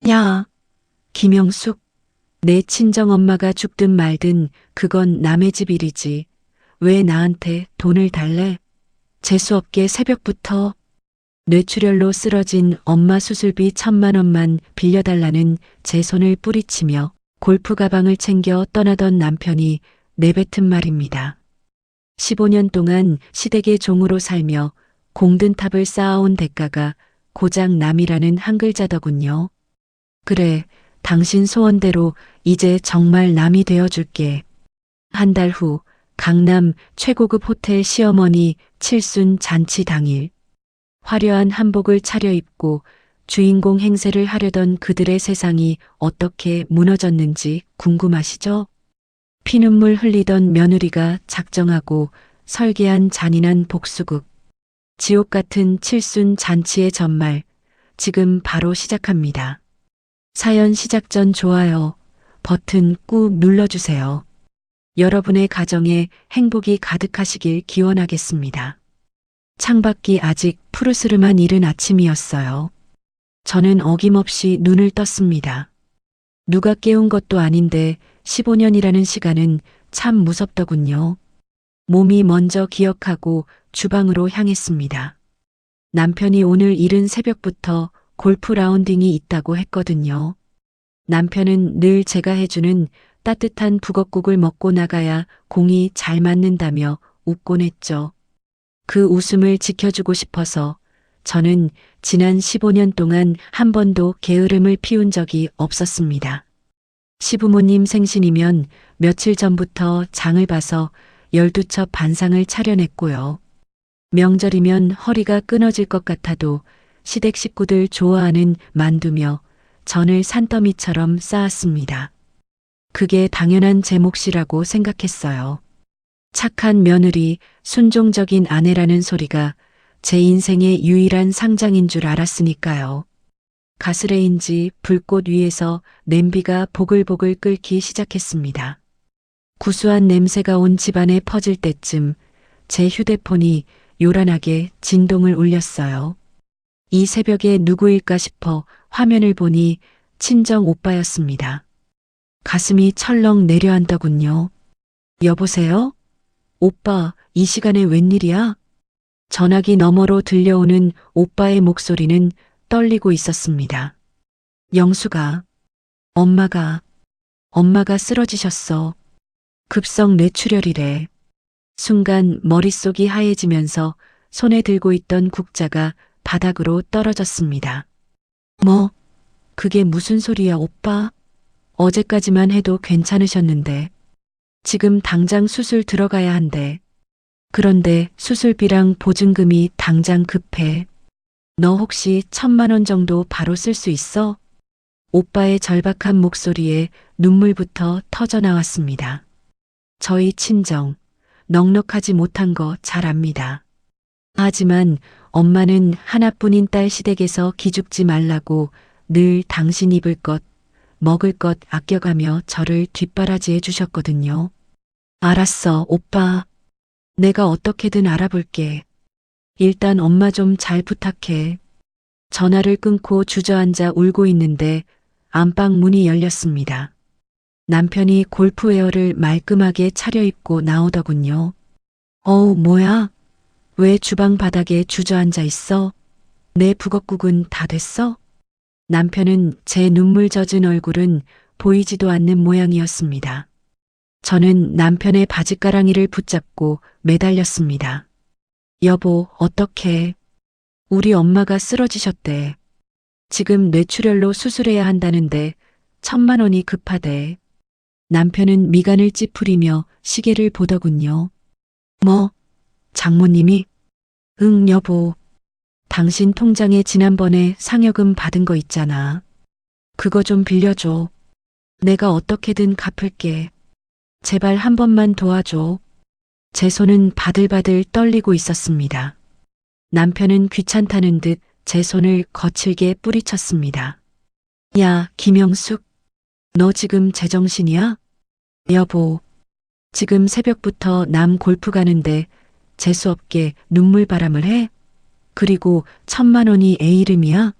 야, 김영숙, 내 친정엄마가 죽든 말든 그건 남의 집 일이지. 왜 나한테 돈을 달래? 재수없게 새벽부터 뇌출혈로 쓰러진 엄마 수술비 1,000만 원만 빌려달라는 제 손을 뿌리치며 골프 가방을 챙겨 떠나던 남편이 내뱉은 말입니다. 15년 동안 시댁의 종으로 살며 공든탑을 쌓아온 대가가 고작 남이라는 한 글자더군요. 그래, 당신 소원대로 이제 정말 남이 되어줄게. 한 달 후 강남 최고급 호텔 시어머니 칠순 잔치 당일, 화려한 한복을 차려입고 주인공 행세를 하려던 그들의 세상이 어떻게 무너졌는지 궁금하시죠? 피눈물 흘리던 며느리가 작정하고 설계한 잔인한 복수극, 지옥 같은 칠순 잔치의 전말, 지금 바로 시작합니다. 사연 시작 전 좋아요 버튼 꾹 눌러주세요. 여러분의 가정에 행복이 가득하시길 기원하겠습니다. 창밖이 아직 푸르스름한 이른 아침이었어요. 저는 어김없이 눈을 떴습니다. 누가 깨운 것도 아닌데 15년이라는 시간은 참 무섭더군요. 몸이 먼저 기억하고 주방으로 향했습니다. 남편이 오늘 이른 새벽부터 골프 라운딩이 있다고 했거든요. 남편은 늘 제가 해주는 따뜻한 북엇국을 먹고 나가야 공이 잘 맞는다며 웃곤 했죠. 그 웃음을 지켜주고 싶어서 저는 지난 15년 동안 한 번도 게으름을 피운 적이 없었습니다. 시부모님 생신이면 며칠 전부터 장을 봐서 12첩 반상을 차려냈고요. 명절이면 허리가 끊어질 것 같아도 시댁 식구들 좋아하는 만두며 전을 산더미처럼 쌓았습니다. 그게 당연한 제 몫이라고 생각했어요. 착한 며느리, 순종적인 아내라는 소리가 제 인생의 유일한 상장인 줄 알았으니까요. 가스레인지 불꽃 위에서 냄비가 보글보글 끓기 시작했습니다. 구수한 냄새가 온 집안에 퍼질 때쯤 제 휴대폰이 요란하게 진동을 울렸어요. 이 새벽에 누구일까 싶어 화면을 보니 친정 오빠였습니다. 가슴이 철렁 내려앉더군요. 여보세요? 오빠, 이 시간에 웬일이야? 전화기 너머로 들려오는 오빠의 목소리는 떨리고 있었습니다. 영수가, 엄마가 쓰러지셨어. 급성 뇌출혈이래. 순간 머릿속이 하얘지면서 손에 들고 있던 국자가 바닥으로 떨어졌습니다. 뭐, 그게 무슨 소리야, 오빠? 어제까지만 해도 괜찮으셨는데. 지금 당장 수술 들어가야 한대. 그런데 수술비랑 보증금이 당장 급해. 너 혹시 1,000만 원 정도 바로 쓸 수 있어? 오빠의 절박한 목소리에 눈물부터 터져 나왔습니다. 저희 친정, 넉넉하지 못한 거 잘 압니다. 하지만 엄마는 하나뿐인 딸 시댁에서 기죽지 말라고 늘 당신 입을 것, 먹을 것 아껴가며 저를 뒷바라지해 주셨거든요. 알았어, 오빠. 내가 어떻게든 알아볼게. 일단 엄마 좀 잘 부탁해. 전화를 끊고 주저앉아 울고 있는데 안방 문이 열렸습니다. 남편이 골프웨어를 말끔하게 차려입고 나오더군요. 어우, 뭐야? 왜 주방 바닥에 주저앉아 있어? 내 북엇국은 다 됐어? 남편은 제 눈물 젖은 얼굴은 보이지도 않는 모양이었습니다. 저는 남편의 바짓가랑이를 붙잡고 매달렸습니다. 여보, 어떡해. 우리 엄마가 쓰러지셨대. 지금 뇌출혈로 수술해야 한다는데 1,000만 원이 급하대. 남편은 미간을 찌푸리며 시계를 보더군요. 뭐? 장모님이? 응, 여보. 당신 통장에 지난번에 상여금 받은 거 있잖아. 그거 좀 빌려줘. 내가 어떻게든 갚을게. 제발 한 번만 도와줘. 제 손은 바들바들 떨리고 있었습니다. 남편은 귀찮다는 듯 제 손을 거칠게 뿌리쳤습니다. 야, 김영숙. 너 지금 제정신이야? 여보. 지금 새벽부터 남 골프 가는데 재수없게 눈물바람을 해? 그리고 1,000만 원이 애 이름이야?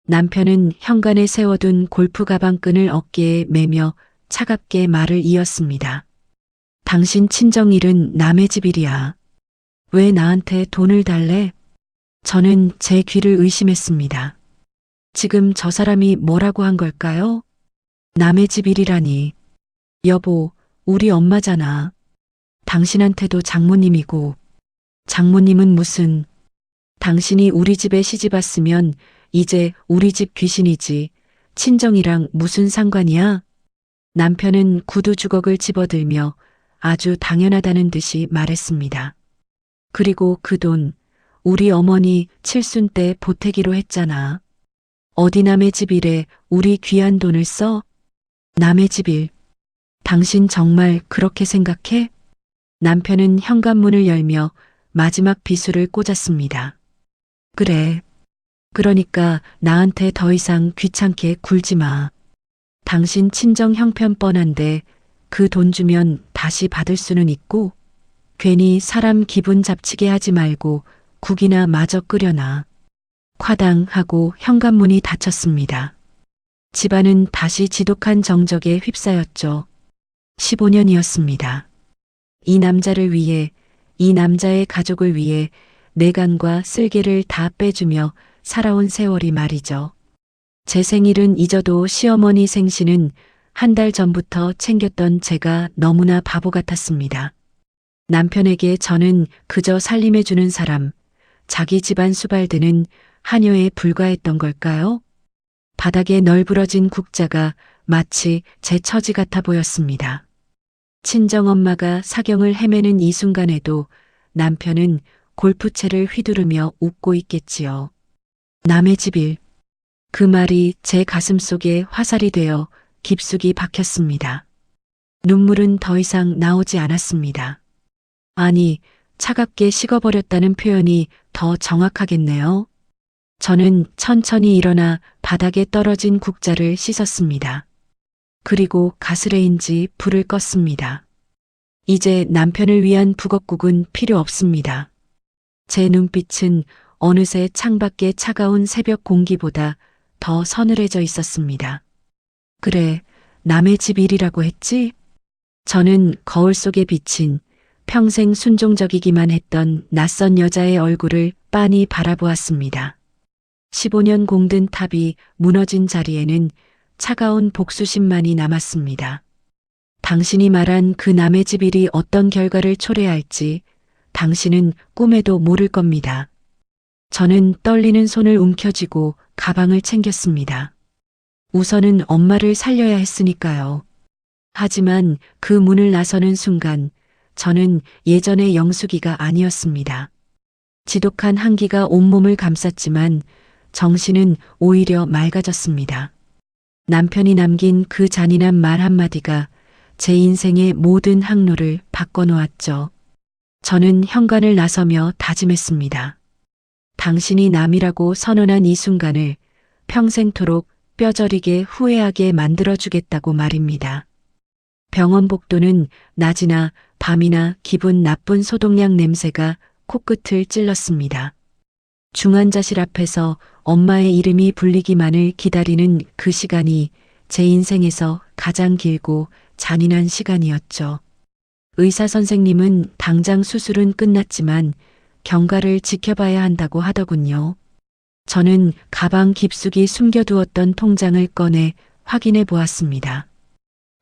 남편은 현관에 세워둔 골프 가방끈을 어깨에 매며 차갑게 말을 이었습니다. 당신 친정일은 남의 집 일이야. 왜 나한테 돈을 달래? 저는 제 귀를 의심했습니다. 지금 저 사람이 뭐라고 한 걸까요? 남의 집 일이라니. 여보, 우리 엄마잖아. 당신한테도 장모님이고. 장모님은 무슨. 당신이 우리 집에 시집 왔으면 이제 우리 집 귀신이지. 친정이랑 무슨 상관이야? 남편은 구두 주걱을 집어들며 아주 당연하다는 듯이 말했습니다. 그리고 그 돈, 우리 어머니 칠순 때 보태기로 했잖아. 어디 남의 집 일에 우리 귀한 돈을 써? 남의 집 일. 당신 정말 그렇게 생각해? 남편은 현관문을 열며 마지막 비수를 꽂았습니다. 그래. 그러니까 나한테 더 이상 귀찮게 굴지 마. 당신 친정 형편 뻔한데 그 돈 주면 다시 받을 수는 있고 괜히 사람 기분 잡치게 하지 말고 국이나 마저 끓여놔. 화당 하고 현관문이 닫혔습니다. 집안은 다시 지독한 정적에 휩싸였죠. 15년이었습니다. 이 남자를 위해, 이 남자의 가족을 위해 내간과 쓸개를 다 빼주며 살아온 세월이 말이죠. 제 생일은 잊어도 시어머니 생신은 한 달 전부터 챙겼던 제가 너무나 바보 같았습니다. 남편에게 저는 그저 살림해주는 사람, 자기 집안 수발드는 하녀에 불과했던 걸까요? 바닥에 널브러진 국자가 마치 제 처지 같아 보였습니다. 친정엄마가 사경을 헤매는 이 순간에도 남편은 골프채를 휘두르며 웃고 있겠지요. 남의 집 일. 그 말이 제 가슴 속에 화살이 되어 깊숙이 박혔습니다. 눈물은 더 이상 나오지 않았습니다. 아니, 차갑게 식어버렸다는 표현이 더 정확하겠네요. 저는 천천히 일어나 바닥에 떨어진 국자를 씻었습니다. 그리고 가스레인지 불을 껐습니다. 이제 남편을 위한 북엇국은 필요 없습니다. 제 눈빛은 어느새 창밖의 차가운 새벽 공기보다 더 서늘해져 있었습니다. 그래, 남의 집 일이라고 했지? 저는 거울 속에 비친 평생 순종적이기만 했던 낯선 여자의 얼굴을 빤히 바라보았습니다. 15년 공든 탑이 무너진 자리에는 차가운 복수심만이 남았습니다. 당신이 말한 그 남의 집 일이 어떤 결과를 초래할지 당신은 꿈에도 모를 겁니다. 저는 떨리는 손을 움켜쥐고 가방을 챙겼습니다. 우선은 엄마를 살려야 했으니까요. 하지만 그 문을 나서는 순간 저는 예전의 영숙이가 아니었습니다. 지독한 한기가 온몸을 감쌌지만 정신은 오히려 맑아졌습니다. 남편이 남긴 그 잔인한 말 한마디가 제 인생의 모든 항로를 바꿔놓았죠. 저는 현관을 나서며 다짐했습니다. 당신이 남이라고 선언한 이 순간을 평생토록 뼈저리게 후회하게 만들어주겠다고 말입니다. 병원 복도는 낮이나 밤이나 기분 나쁜 소독약 냄새가 코끝을 찔렀습니다. 중환자실 앞에서 엄마의 이름이 불리기만을 기다리는 그 시간이 제 인생에서 가장 길고 잔인한 시간이었죠. 의사 선생님은 당장 수술은 끝났지만 경과를 지켜봐야 한다고 하더군요. 저는 가방 깊숙이 숨겨두었던 통장을 꺼내 확인해 보았습니다.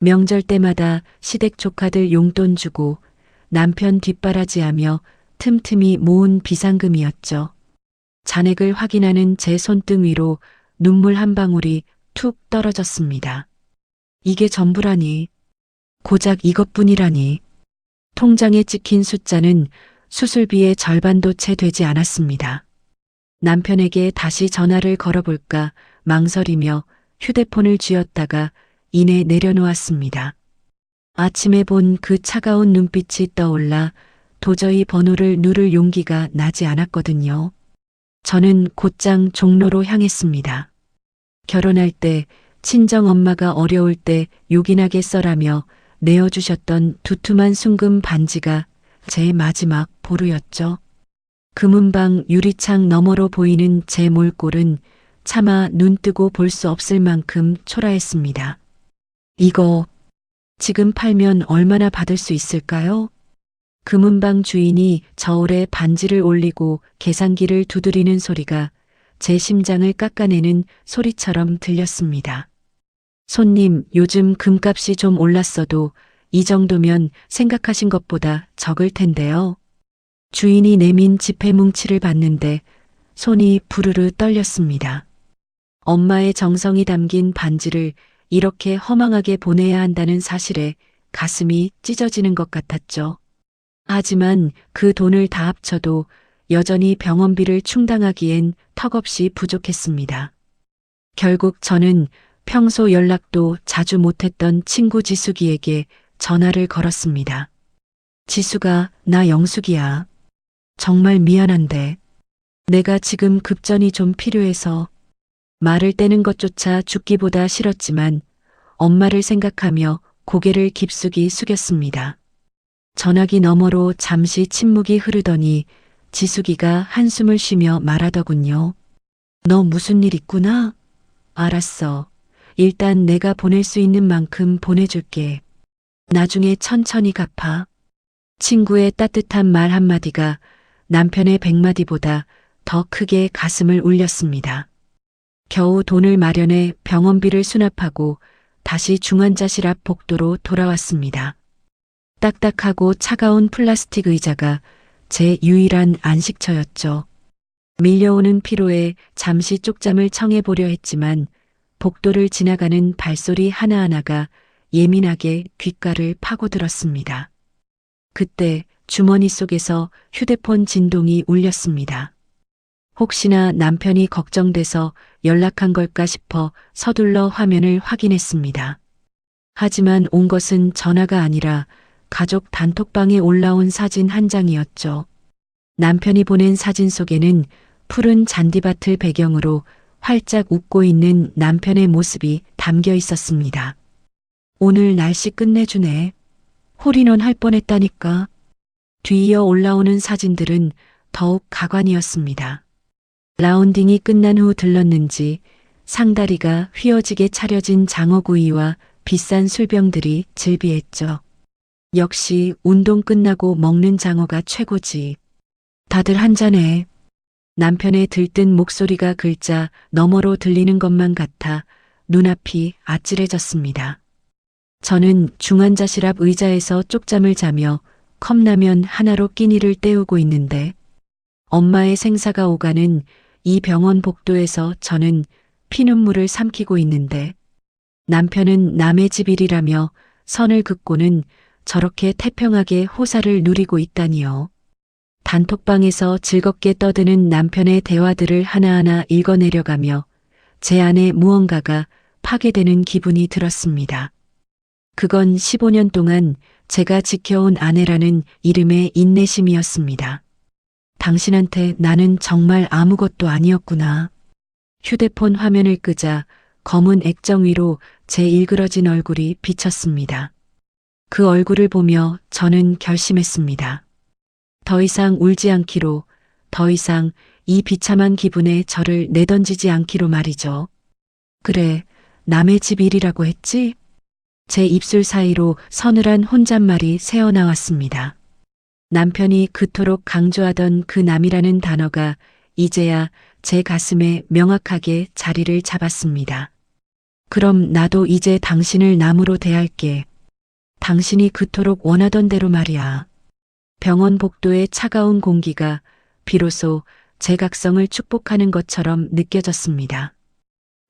명절 때마다 시댁 조카들 용돈 주고 남편 뒷바라지하며 틈틈이 모은 비상금이었죠. 잔액을 확인하는 제 손등 위로 눈물 한 방울이 툭 떨어졌습니다. 이게 전부라니. 고작 이것뿐이라니. 통장에 찍힌 숫자는 수술비의 절반도 채 되지 않았습니다. 남편에게 다시 전화를 걸어볼까 망설이며 휴대폰을 쥐었다가 이내 내려놓았습니다. 아침에 본 그 차가운 눈빛이 떠올라 도저히 번호를 누를 용기가 나지 않았거든요. 저는 곧장 종로로 향했습니다. 결혼할 때 친정 엄마가 어려울 때 요긴하게 써라며 내어주셨던 두툼한 순금 반지가 제 마지막 보루였죠. 금은방 유리창 너머로 보이는 제 몰골은 차마 눈 뜨고 볼 수 없을 만큼 초라했습니다. 이거 지금 팔면 얼마나 받을 수 있을까요? 금은방 주인이 저울에 반지를 올리고 계산기를 두드리는 소리가 제 심장을 깎아내는 소리처럼 들렸습니다. 손님, 요즘 금값이 좀 올랐어도 이 정도면 생각하신 것보다 적을 텐데요. 주인이 내민 지폐 뭉치를 봤는데 손이 부르르 떨렸습니다. 엄마의 정성이 담긴 반지를 이렇게 허망하게 보내야 한다는 사실에 가슴이 찢어지는 것 같았죠. 하지만 그 돈을 다 합쳐도 여전히 병원비를 충당하기엔 턱없이 부족했습니다. 결국 저는 평소 연락도 자주 못했던 친구 지숙이에게 전화를 걸었습니다. 지숙아, 나 영숙이야. 정말 미안한데 내가 지금 급전이 좀 필요해서. 말을 떼는 것조차 죽기보다 싫었지만 엄마를 생각하며 고개를 깊숙이 숙였습니다. 전화기 너머로 잠시 침묵이 흐르더니 지숙이가 한숨을 쉬며 말하더군요. 너 무슨 일 있구나? 알았어. 일단 내가 보낼 수 있는 만큼 보내줄게. 나중에 천천히 갚아. 친구의 따뜻한 말 한마디가 남편의 100마디보다 더 크게 가슴을 울렸습니다. 겨우 돈을 마련해 병원비를 수납하고 다시 중환자실 앞 복도로 돌아왔습니다. 딱딱하고 차가운 플라스틱 의자가 제 유일한 안식처였죠. 밀려오는 피로에 잠시 쪽잠을 청해보려 했지만 복도를 지나가는 발소리 하나하나가 예민하게 귓가를 파고들었습니다. 그때 주머니 속에서 휴대폰 진동이 울렸습니다. 혹시나 남편이 걱정돼서 연락한 걸까 싶어 서둘러 화면을 확인했습니다. 하지만 온 것은 전화가 아니라 가족 단톡방에 올라온 사진 한 장이었죠. 남편이 보낸 사진 속에는 푸른 잔디밭을 배경으로 활짝 웃고 있는 남편의 모습이 담겨 있었습니다. 오늘 날씨 끝내주네. 홀인원 할 뻔했다니까. 뒤이어 올라오는 사진들은 더욱 가관이었습니다. 라운딩이 끝난 후 들렀는지 상다리가 휘어지게 차려진 장어구이와 비싼 술병들이 즐비했죠. 역시 운동 끝나고 먹는 장어가 최고지. 다들 한잔해. 남편의 들뜬 목소리가 글자 너머로 들리는 것만 같아 눈앞이 아찔해졌습니다. 저는 중환자실 앞 의자에서 쪽잠을 자며 컵라면 하나로 끼니를 때우고 있는데 엄마의 생사가 오가는 이 병원 복도에서 저는 피눈물을 삼키고 있는데 남편은 남의 집 일이라며 선을 긋고는 저렇게 태평하게 호사를 누리고 있다니요. 단톡방에서 즐겁게 떠드는 남편의 대화들을 하나하나 읽어내려가며 제 안에 무언가가 파괴되는 기분이 들었습니다. 그건 15년 동안 제가 지켜온 아내라는 이름의 인내심이었습니다. 당신한테 나는 정말 아무것도 아니었구나. 휴대폰 화면을 끄자 검은 액정 위로 제 일그러진 얼굴이 비쳤습니다. 그 얼굴을 보며 저는 결심했습니다. 더 이상 울지 않기로, 더 이상 이 비참한 기분에 저를 내던지지 않기로 말이죠. 그래, 남의 집 일이라고 했지? 제 입술 사이로 서늘한 혼잣말이 새어나왔습니다. 남편이 그토록 강조하던 그 남이라는 단어가 이제야 제 가슴에 명확하게 자리를 잡았습니다. 그럼 나도 이제 당신을 남으로 대할게. 당신이 그토록 원하던 대로 말이야. 병원 복도의 차가운 공기가 비로소 제 각성을 축복하는 것처럼 느껴졌습니다.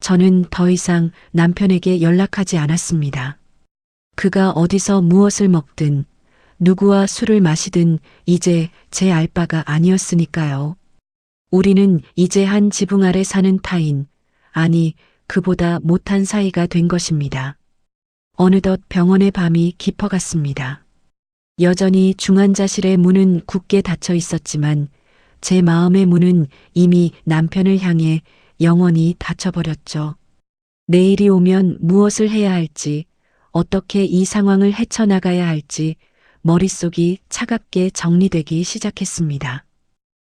저는 더 이상 남편에게 연락하지 않았습니다. 그가 어디서 무엇을 먹든 누구와 술을 마시든 이제 제 알바가 아니었으니까요. 우리는 이제 한 지붕 아래 사는 타인, 아니 그보다 못한 사이가 된 것입니다. 어느덧 병원의 밤이 깊어갔습니다. 여전히 중환자실의 문은 굳게 닫혀 있었지만 제 마음의 문은 이미 남편을 향해 영원히 닫혀버렸죠. 내일이 오면 무엇을 해야 할지, 어떻게 이 상황을 헤쳐나가야 할지 머릿속이 차갑게 정리되기 시작했습니다.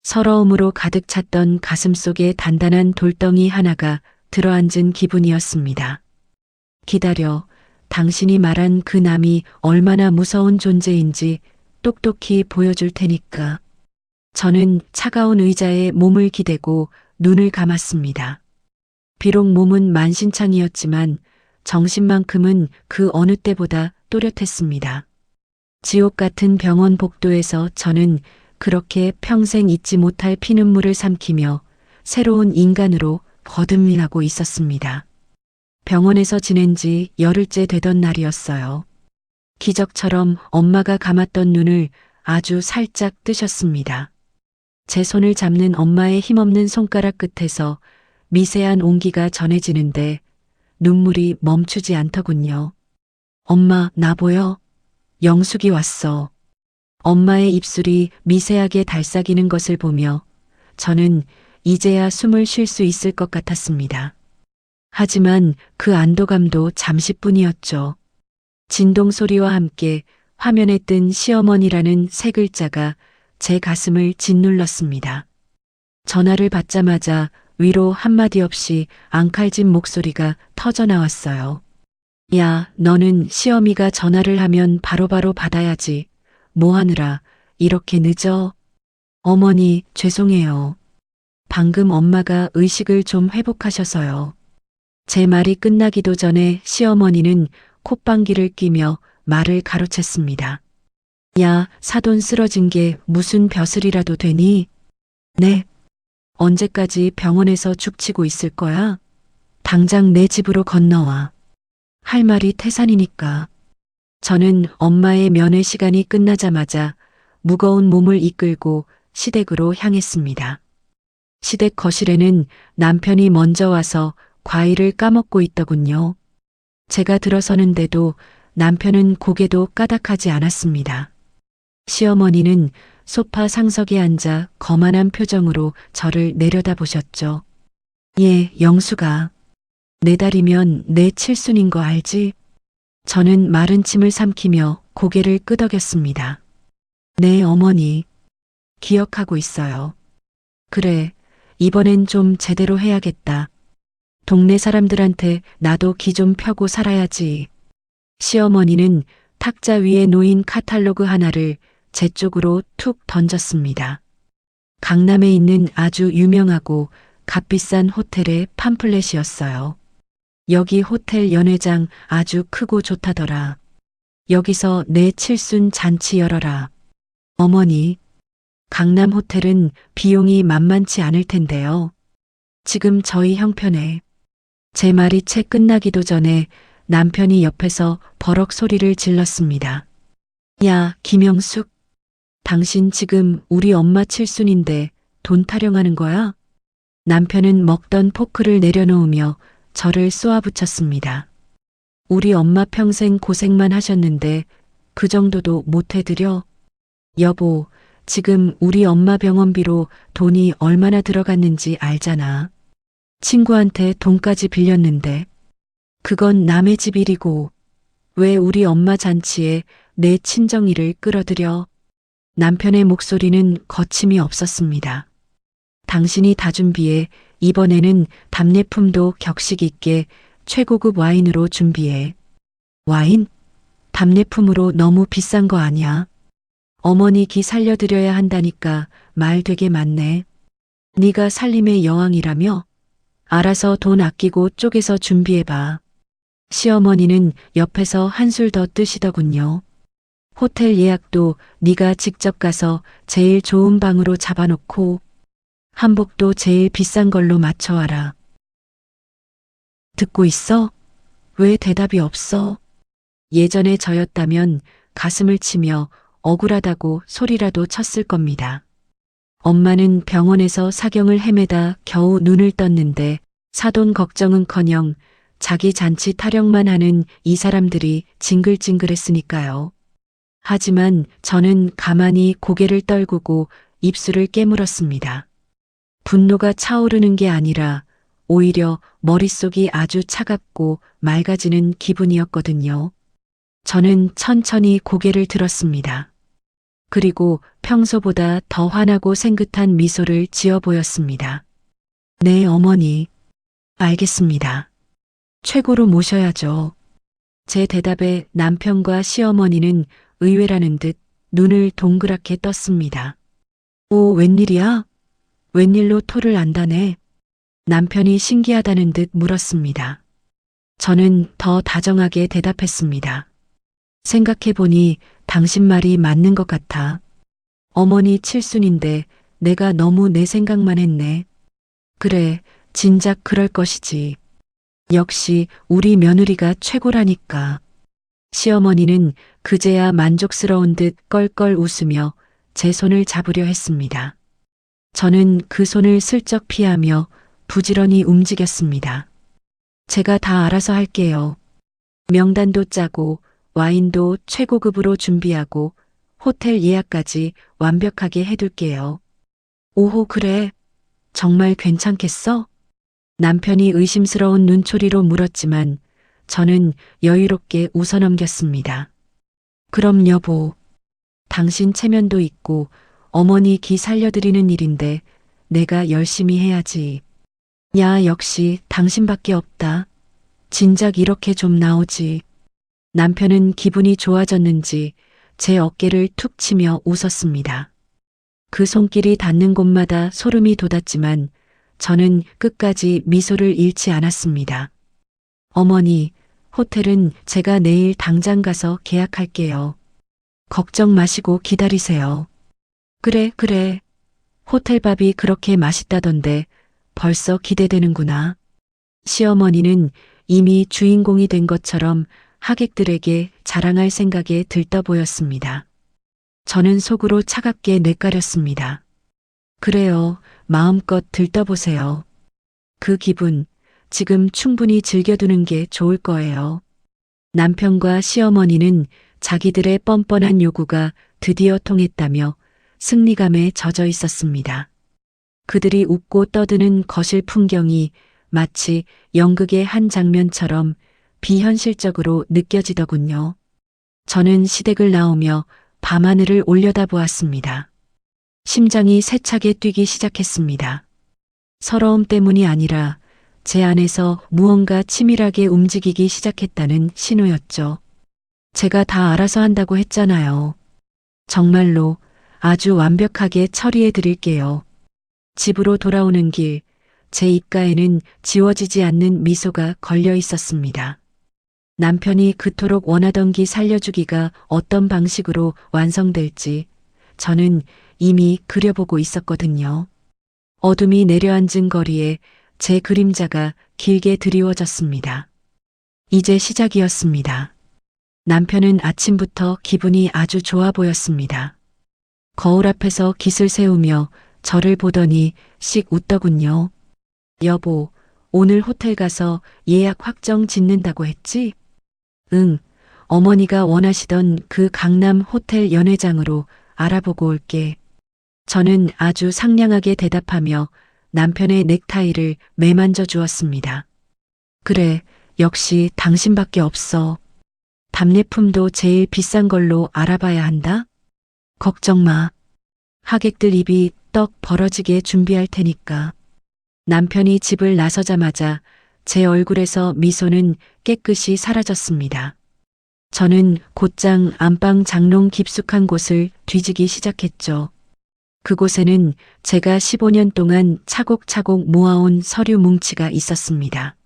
서러움으로 가득 찼던 가슴 속에 단단한 돌덩이 하나가 들어앉은 기분이었습니다. 기다려. 당신이 말한 그 남이 얼마나 무서운 존재인지 똑똑히 보여줄 테니까. 저는 차가운 의자에 몸을 기대고 눈을 감았습니다. 비록 몸은 만신창이었지만 정신만큼은 그 어느 때보다 또렷했습니다. 지옥 같은 병원 복도에서 저는 그렇게 평생 잊지 못할 피눈물을 삼키며 새로운 인간으로 거듭나고 있었습니다. 병원에서 지낸 지 열흘째 되던 날이었어요. 기적처럼 엄마가 감았던 눈을 아주 살짝 뜨셨습니다. 제 손을 잡는 엄마의 힘없는 손가락 끝에서 미세한 온기가 전해지는데 눈물이 멈추지 않더군요. 엄마, 나 보여? 영숙이 왔어. 엄마의 입술이 미세하게 달싹이는 것을 보며 저는 이제야 숨을 쉴 수 있을 것 같았습니다. 하지만 그 안도감도 잠시뿐이었죠. 진동 소리와 함께 화면에 뜬 시어머니라는 세 글자가 제 가슴을 짓눌렀습니다. 전화를 받자마자 위로 한마디 없이 앙칼진 목소리가 터져 나왔어요. 야, 너는 시어미가 전화를 하면 바로바로 받아야지. 뭐 하느라 이렇게 늦어? 어머니, 죄송해요. 방금 엄마가 의식을 좀 회복하셔서요. 제 말이 끝나기도 전에 시어머니는 콧방귀를 뀌며 말을 가로챘습니다. 야, 사돈 쓰러진 게 무슨 벼슬이라도 되니? 네. 언제까지 병원에서 죽치고 있을 거야? 당장 내 집으로 건너와. 할 말이 태산이니까. 저는 엄마의 면회 시간이 끝나자마자 무거운 몸을 이끌고 시댁으로 향했습니다. 시댁 거실에는 남편이 먼저 와서 과일을 까먹고 있더군요. 제가 들어서는데도 남편은 고개도 까닥하지 않았습니다. 시어머니는 소파 상석에 앉아 거만한 표정으로 저를 내려다보셨죠. 예, 영수가. 4달이면 내 칠순인 거 알지? 저는 마른 침을 삼키며 고개를 끄덕였습니다. 네, 어머니. 기억하고 있어요. 그래, 이번엔 좀 제대로 해야겠다. 동네 사람들한테 나도 기 좀 펴고 살아야지. 시어머니는 탁자 위에 놓인 카탈로그 하나를 제 쪽으로 툭 던졌습니다. 강남에 있는 아주 유명하고 값비싼 호텔의 팜플렛이었어요. 여기 호텔 연회장 아주 크고 좋다더라. 여기서 내 칠순 잔치 열어라. 어머니, 강남 호텔은 비용이 만만치 않을 텐데요. 지금 저희 형편에. 제 말이 채 끝나기도 전에 남편이 옆에서 버럭 소리를 질렀습니다. 야, 김영숙. 당신 지금 우리 엄마 칠순인데 돈 타령하는 거야? 남편은 먹던 포크를 내려놓으며 저를 쏘아붙였습니다. 우리 엄마 평생 고생만 하셨는데 그 정도도 못 해드려? 여보, 지금 우리 엄마 병원비로 돈이 얼마나 들어갔는지 알잖아. 친구한테 돈까지 빌렸는데 그건 남의 집 일이고 왜 우리 엄마 잔치에 내 친정일을 끌어들여? 남편의 목소리는 거침이 없었습니다. 당신이 다 준비해. 이번에는 답례품도 격식 있게 최고급 와인으로 준비해. 와인? 답례품으로 너무 비싼 거 아니야? 어머니 기 살려드려야 한다니까 말 되게 많네. 네가 살림의 여왕이라며? 알아서 돈 아끼고 쪼개서 준비해봐. 시어머니는 옆에서 한술 더 뜨시더군요. 호텔 예약도 네가 직접 가서 제일 좋은 방으로 잡아놓고 한복도 제일 비싼 걸로 맞춰와라. 듣고 있어? 왜 대답이 없어? 예전에 저였다면 가슴을 치며 억울하다고 소리라도 쳤을 겁니다. 엄마는 병원에서 사경을 헤매다 겨우 눈을 떴는데 사돈 걱정은커녕 자기 잔치 타령만 하는 이 사람들이 징글징글했으니까요. 하지만 저는 가만히 고개를 떨구고 입술을 깨물었습니다. 분노가 차오르는 게 아니라 오히려 머릿속이 아주 차갑고 맑아지는 기분이었거든요. 저는 천천히 고개를 들었습니다. 그리고 평소보다 더 환하고 생긋한 미소를 지어 보였습니다. 네, 어머니. 알겠습니다. 최고로 모셔야죠. 제 대답에 남편과 시어머니는 의외라는 듯 눈을 동그랗게 떴습니다. 오, 웬일이야? 웬일로 토를 안다네. 남편이 신기하다는 듯 물었습니다. 저는 더 다정하게 대답했습니다. 생각해보니 당신 말이 맞는 것 같아. 어머니 칠순인데 내가 너무 내 생각만 했네. 그래, 진작 그럴 것이지. 역시 우리 며느리가 최고라니까. 시어머니는 그제야 만족스러운 듯 껄껄 웃으며 제 손을 잡으려 했습니다. 저는 그 손을 슬쩍 피하며 부지런히 움직였습니다. 제가 다 알아서 할게요. 명단도 짜고 와인도 최고급으로 준비하고 호텔 예약까지 완벽하게 해둘게요. 오호, 그래. 정말 괜찮겠어? 남편이 의심스러운 눈초리로 물었지만 저는 여유롭게 웃어넘겼습니다. 그럼 여보, 당신 체면도 있고 어머니 기 살려드리는 일인데 내가 열심히 해야지. 야, 역시 당신밖에 없다. 진작 이렇게 좀 나오지. 남편은 기분이 좋아졌는지 제 어깨를 툭 치며 웃었습니다. 그 손길이 닿는 곳마다 소름이 돋았지만 저는 끝까지 미소를 잃지 않았습니다. 어머니, 호텔은 제가 내일 당장 가서 계약할게요. 걱정 마시고 기다리세요. 그래, 그래. 호텔밥이 그렇게 맛있다던데 벌써 기대되는구나. 시어머니는 이미 주인공이 된 것처럼 하객들에게 자랑할 생각에 들떠 보였습니다. 저는 속으로 차갑게 뇌까렸습니다. 그래요, 마음껏 들떠보세요. 그 기분, 지금 충분히 즐겨두는 게 좋을 거예요. 남편과 시어머니는 자기들의 뻔뻔한 요구가 드디어 통했다며 승리감에 젖어 있었습니다. 그들이 웃고 떠드는 거실 풍경이 마치 연극의 한 장면처럼 비현실적으로 느껴지더군요. 저는 시댁을 나오며 밤하늘을 올려다보았습니다. 심장이 세차게 뛰기 시작했습니다. 서러움 때문이 아니라 제 안에서 무언가 치밀하게 움직이기 시작했다는 신호였죠. 제가 다 알아서 한다고 했잖아요. 정말로 아주 완벽하게 처리해 드릴게요. 집으로 돌아오는 길, 제 입가에는 지워지지 않는 미소가 걸려 있었습니다. 남편이 그토록 원하던 기 살려주기가 어떤 방식으로 완성될지 저는 이미 그려보고 있었거든요. 어둠이 내려앉은 거리에 제 그림자가 길게 드리워졌습니다. 이제 시작이었습니다. 남편은 아침부터 기분이 아주 좋아 보였습니다. 거울 앞에서 깃을 세우며 저를 보더니 씩 웃더군요. 여보, 오늘 호텔 가서 예약 확정 짓는다고 했지? 응, 어머니가 원하시던 그 강남 호텔 연회장으로 알아보고 올게. 저는 아주 상냥하게 대답하며 남편의 넥타이를 매만져 주었습니다. 그래, 역시 당신밖에 없어. 답례품도 제일 비싼 걸로 알아봐야 한다? 걱정 마. 하객들 입이 떡 벌어지게 준비할 테니까. 남편이 집을 나서자마자 제 얼굴에서 미소는 깨끗이 사라졌습니다. 저는 곧장 안방 장롱 깊숙한 곳을 뒤지기 시작했죠. 그곳에는 제가 15년 동안 차곡차곡 모아온 서류 뭉치가 있었습니다.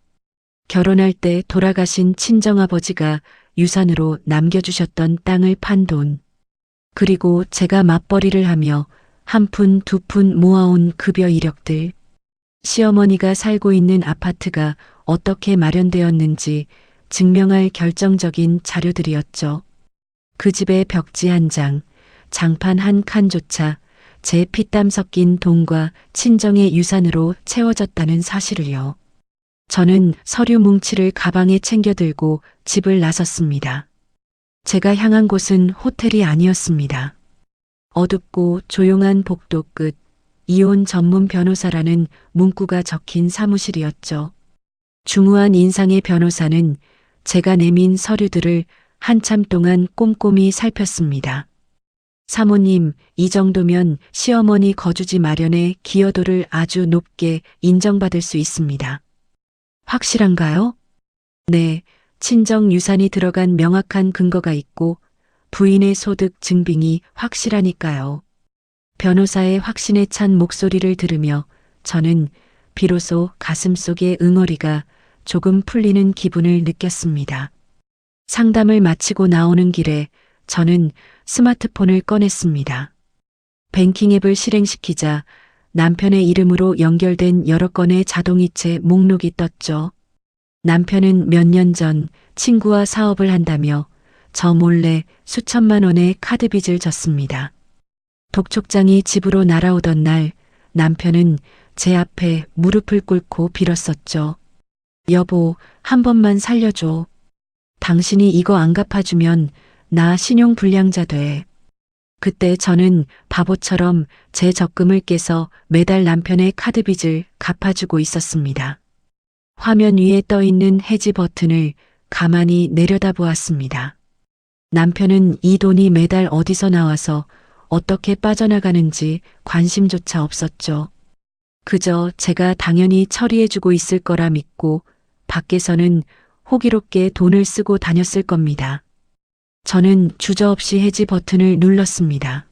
결혼할 때 돌아가신 친정아버지가 유산으로 남겨주셨던 땅을 판 돈, 그리고 제가 맞벌이를 하며 한 푼 두 푼 모아온 급여 이력들, 시어머니가 살고 있는 아파트가 어떻게 마련되었는지 증명할 결정적인 자료들이었죠. 그 집의 벽지 한 장, 장판 한 칸조차 제 피땀 섞인 돈과 친정의 유산으로 채워졌다는 사실을요. 저는 서류 뭉치를 가방에 챙겨 들고 집을 나섰습니다. 제가 향한 곳은 호텔이 아니었습니다. 어둡고 조용한 복도 끝, 이혼 전문 변호사라는 문구가 적힌 사무실이었죠. 중후한 인상의 변호사는 제가 내민 서류들을 한참 동안 꼼꼼히 살폈습니다. 사모님, 이 정도면 시어머니 거주지 마련의 기여도를 아주 높게 인정받을 수 있습니다. 확실한가요? 네, 친정 유산이 들어간 명확한 근거가 있고 부인의 소득 증빙이 확실하니까요. 변호사의 확신에 찬 목소리를 들으며 저는 비로소 가슴속의 응어리가 조금 풀리는 기분을 느꼈습니다. 상담을 마치고 나오는 길에 저는 스마트폰을 꺼냈습니다. 뱅킹 앱을 실행시키자 남편의 이름으로 연결된 여러 건의 자동이체 목록이 떴죠. 남편은 몇 년 전 친구와 사업을 한다며 저 몰래 수천만 원의 카드 빚을 졌습니다. 독촉장이 집으로 날아오던 날 남편은 제 앞에 무릎을 꿇고 빌었었죠. 여보, 한 번만 살려줘. 당신이 이거 안 갚아주면 나 신용불량자 돼. 그때 저는 바보처럼 제 적금을 깨서 매달 남편의 카드 빚을 갚아주고 있었습니다. 화면 위에 떠 있는 해지 버튼을 가만히 내려다보았습니다. 남편은 이 돈이 매달 어디서 나와서 어떻게 빠져나가는지 관심조차 없었죠. 그저 제가 당연히 처리해주고 있을 거라 믿고 밖에서는 호기롭게 돈을 쓰고 다녔을 겁니다. 저는 주저없이 해지 버튼을 눌렀습니다.